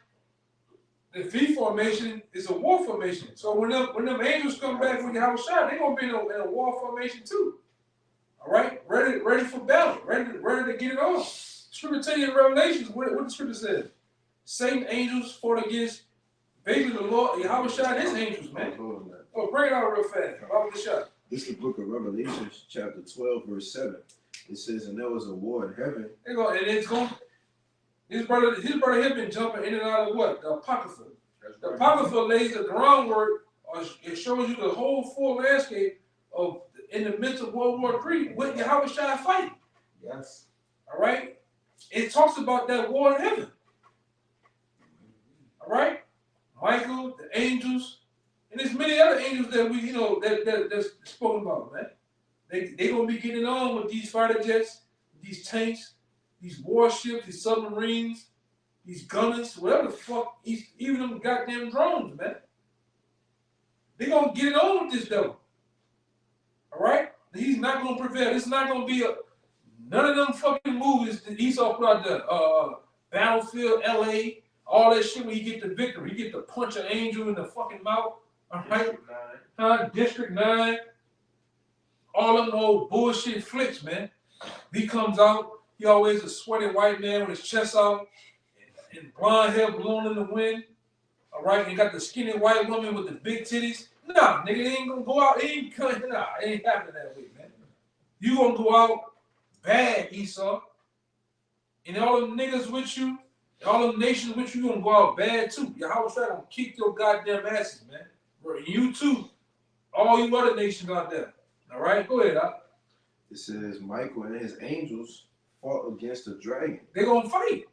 the V formation is a war formation. So when them angels come back when you have a shot, they're gonna be in a war formation too. All right, ready for battle, ready to get it on. Scripture tell you in Revelations what the scripture says. Satan angels fought against basically the Lord. Yahweh shot his angels, man. Oh, bring it out real fast. Bible the shot. This is the book of Revelation, chapter 12, verse 7. It says, and there was a war in heaven. There you go, and it's going. His brother had been jumping in and out of what? The Apocrypha. The Apocrypha lays the groundwork, or it shows you the whole full landscape of in the midst of World War III with Yahweh Shai fighting. Yes. All right? It talks about that war in heaven. All right? Michael, the angels, and there's many other angels that we, that's spoken about, man. They gonna be getting on with these fighter jets, these tanks, these warships, these submarines, these gunners, whatever the fuck, even them goddamn drones, man. They gonna get it on with this devil. All right? He's not gonna prevail. It's not gonna be none of them fucking movies that Esau put out there. Battlefield, LA, all that shit when you get the victory. You get to punch an angel in the fucking mouth. All right? District 9. All them old bullshit flicks, man. He comes out, he always a sweaty white man with his chest out and blonde hair blowing in the wind. All right, and got the skinny white woman with the big titties. Nah, nigga, they ain't gonna go out. It ain't happening that way, man. You gonna go out bad, Esau. And all them niggas with you, all them nations with you, gonna go out bad too. Yahweh Shai gonna kick your goddamn asses, man. You too. All you other nations out there. All right, go ahead. It says Michael and his angels fought against the dragon. They're gonna fight.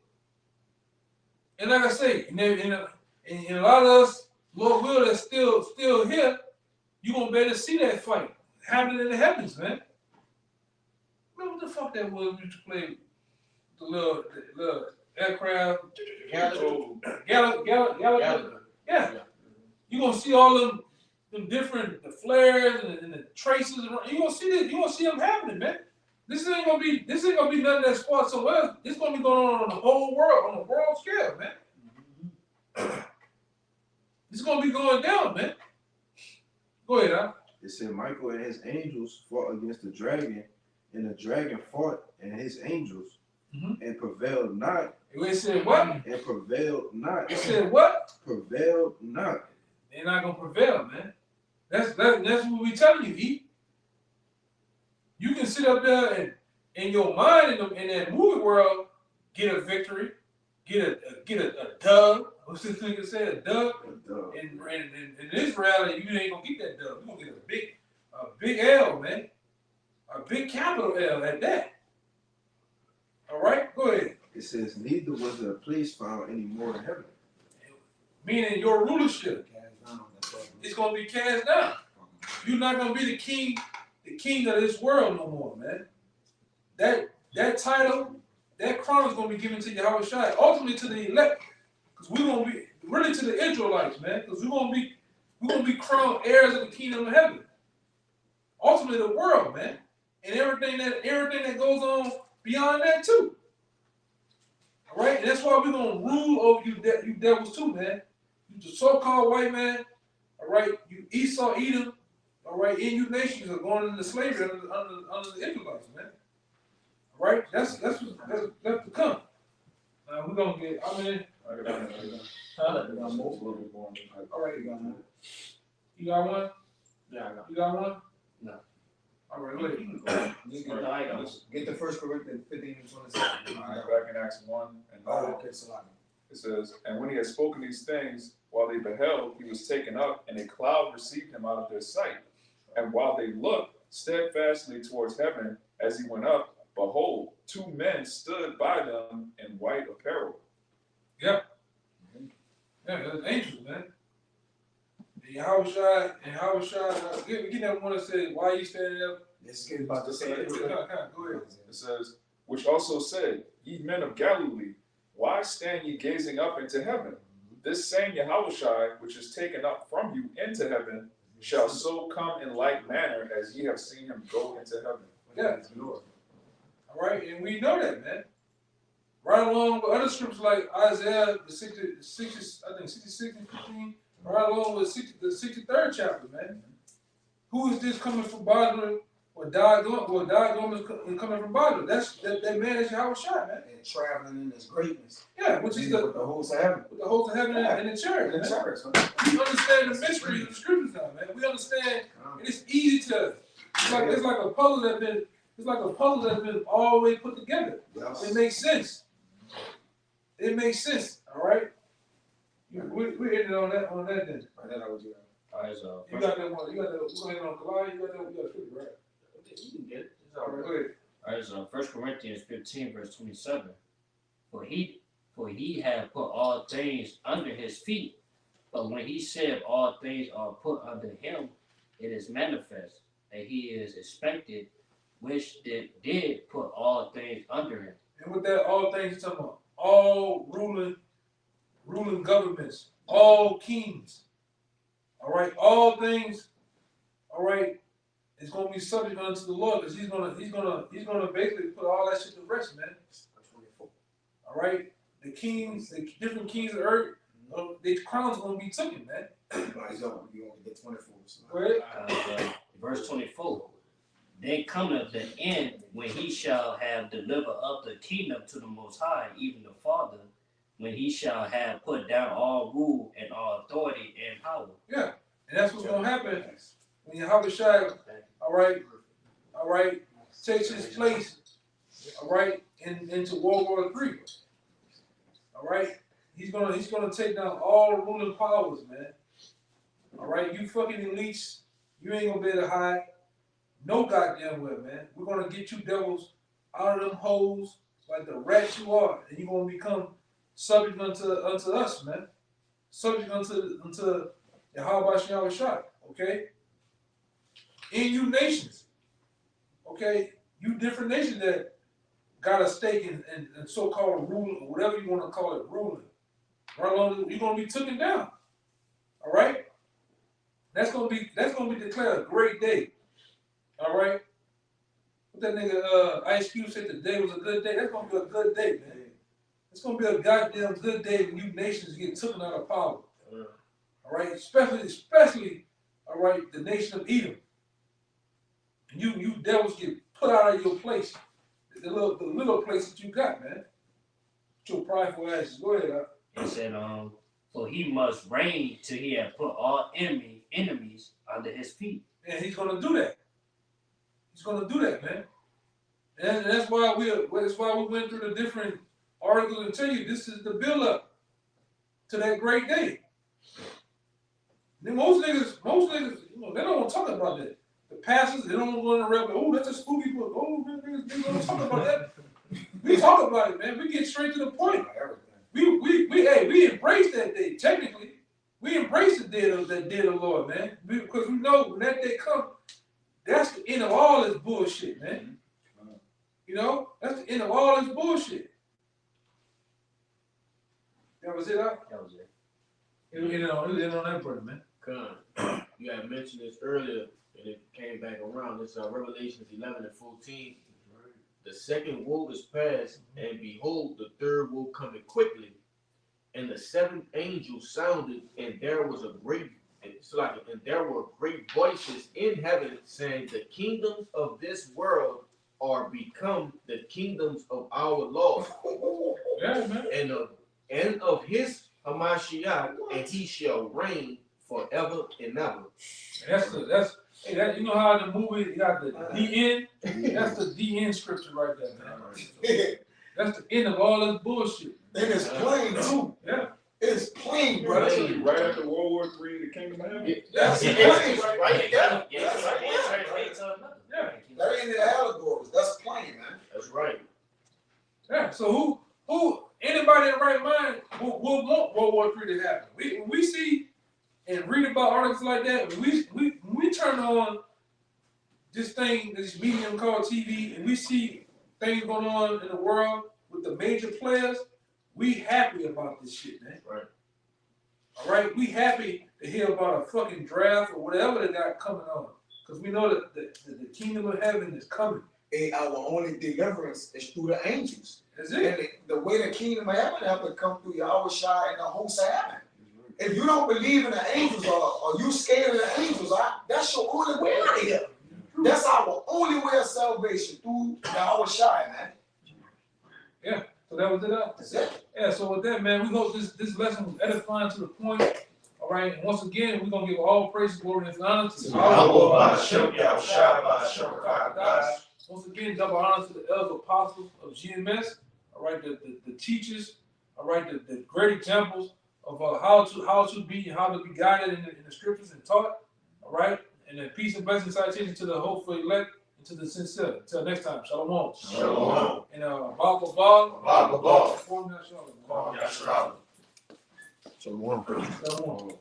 And like I say, and a lot of us, Lord will, that's still here, you're gonna be able to see that fight happening in the heavens, man. Remember what the fuck that was we used to play the little aircraft? Galaga. Yeah. You're gonna see all them different the flares and the traces around. You're gonna see this, you're gonna see them happening, man. This ain't gonna be nothing that's fought somewhere else. This gonna be going on the whole world, on a world scale, man. It's gonna be going down, man. Go ahead, huh? It said Michael and his angels fought against the dragon, and the dragon fought and his angels, and prevailed not. It said what? And prevailed not. It said what? Prevailed not. They're not gonna prevail, man. That's what we telling you, E. You can sit up there and in your mind in that movie world get a victory, get a dub. What's this nigga say? A dub. In Israel, you ain't gonna get that dub. You gonna get a big L, man. A big capital L at that. All right, go ahead. It says, neither was there a place found any more in heaven. Meaning your rulership is gonna be cast down. You're not gonna be the king of this world no more, man. That title, that crown is gonna be given to Yahweh Shai, ultimately to the elect, because we're gonna be really to the Israelites, man, because we're gonna be crowned heirs of the kingdom of heaven. Ultimately, the world, man, and everything that goes on beyond that too. All right, and that's why we're gonna rule over you devils too, man. You the so-called white man, all right. You Esau, Edom, all right. And you nations are going into slavery under the Israelites, man. All right, that's to come. We're gonna get. I mean, I got it. huh? It's a little bit more. All right, you got one. You got one? Yeah, I got You got one? No. All right, go ahead. Get the 1 Corinthians 15 and 27. Alright, back in Acts 1 and 9. Oh, okay, so It says, and when he had spoken these things, while they beheld, he was taken up, and a cloud received him out of their sight. And while they looked steadfastly towards heaven as he went up, behold, 2 men stood by them in white apparel. Yeah, that's angels, man. And Yahweh Shai, get that one that says, why you standing up? this is about to say it. Go ahead. It says, which also said, ye men of Galilee, why stand ye gazing up into heaven? This same Yahushua, which is taken up from you into heaven, shall so come in like manner as ye have seen him go into heaven. Yeah. All right, and we know that, man. Right along with other scriptures like Isaiah, the 66 and 15, right along with the 63rd chapter, man. Who is this coming from Basra? Or Dagon is coming from Basra. That man is Yahweh Shai, man. And traveling in his greatness. Yeah, which is with the host of heaven. with the host of heaven and the church. In the Man. church, man. We understand the mystery of the scriptures now, man. We understand, and it's easy to. It's like a puzzle that's been all the way put together. It makes sense. It makes sense. All right. We're ending on that then. That I would do. Alright, so You got that one. You got that. We're going on Kalai. You got that. You got scripture, right? you can get it. It's All all right. right. Go ahead. Alright, so 1 Corinthians 15, verse 27. For he had put all things under his feet, but when he said all things are put under him, it is manifest that he is expected, which did put all things under him. And with that, all things you're talking about, all ruling governments, all kings. All right, all things. All right, it's gonna be subject unto the Lord because he's gonna basically put all that shit to rest, man. All right, the different kings of earth, their crowns gonna be taken, man. You gonna get 24. So. Go ahead. Verse 24. Then cometh the end when he shall have delivered up the kingdom to the Most High, even the Father, when he shall have put down all rule and all authority and power. Yeah, and that's what's gonna happen when Yahweh Shai, all right, takes his place, all right, into World War III. All right, he's gonna take down all ruling powers, man. All right, you fucking elites, you ain't gonna be able to hide. No goddamn well, man. We're gonna get you devils out of them holes like the rats you are, and you're gonna become subject unto us, man. Subject unto Yahweh Shai, okay? In you nations, okay? You different nations that got a stake in so-called ruling, or whatever you want to call it, ruling. Right along, you're gonna be taken down. All right? That's gonna be declared a great day. All right? What that nigga Ice Cube said today was a good day. That's gonna be a good day, man. It's gonna be a goddamn good day when you nations get taken out of power. All right, especially, all right, the nation of Edom. And you devils get put out of your place, the little place that you got, man. Your prideful asses. Go ahead. It said, for he must reign till he had put all enemies under his feet. And he's gonna do that. He's gonna do that, man. And that's why we went through the different articles and tell you this is the build up to that great day. Then most niggas, they don't want to talk about that. The pastors, they don't go in the rebel. Oh, that's a spooky book. Oh, we don't talk about that. We talk about it, man. We get straight to the point. We embrace that day. Technically, we embrace the day of the Lord, man. Because we know when that day comes, that's the end of all this bullshit, man. You know, that's the end of all this bullshit. That was it, huh? That was it. It was on that brother, man. Con, you had mentioned this earlier, and it came back around. It's Revelations 11 and 14. The second woe is past, and behold, the third woe coming quickly. And the seventh angel sounded, and there was a great, and there were great voices in heaven saying, the kingdoms of this world are become the kingdoms of our Lord, Yeah, man. and of his Hamashiach, and he shall reign forever and ever. You know how the movie got the end? That's the end scripture right there, man. That's the end of all this bullshit. And it's plain too. Yeah. It's plain, Bro, that's brother. right after World War III, the Kingdom of Heaven. That's plain. Right there. That's right. Yeah. That ain't the allegories. That's plain, man. That's right. Yeah. So who anybody in right mind will want World War III to happen? When we see and read about articles like that, when we turn on this medium called TV, and we see things going on in the world with the major players, we happy about this shit, man. Right. All right, we happy to hear about a fucking draft or whatever they got coming on, because we know that the kingdom of heaven is coming. Hey, our only deliverance is through the angels. That's And it. the way the kingdom of heaven have to come through Yahweh Shai and the host of heaven. If you don't believe in the angels or you scared of the angels, that's your only way out of here. That's our only way of salvation through Yahweh Shai, man. So that was it. That's it. Yeah. So with that, man, we hope this lesson was edifying to the point. All right. And once again, we're gonna give all praise, glory, and honor to Once again, double honor to the elder apostles of GMS. All right, the teachers. All right, the great examples of how to be guided in the scriptures and taught. All right, and then peace and blessings citation to the hopeful elect and to the sincere. Until next time, shalom. Shalom. And Baba. Shalom. Shalom. Shalom.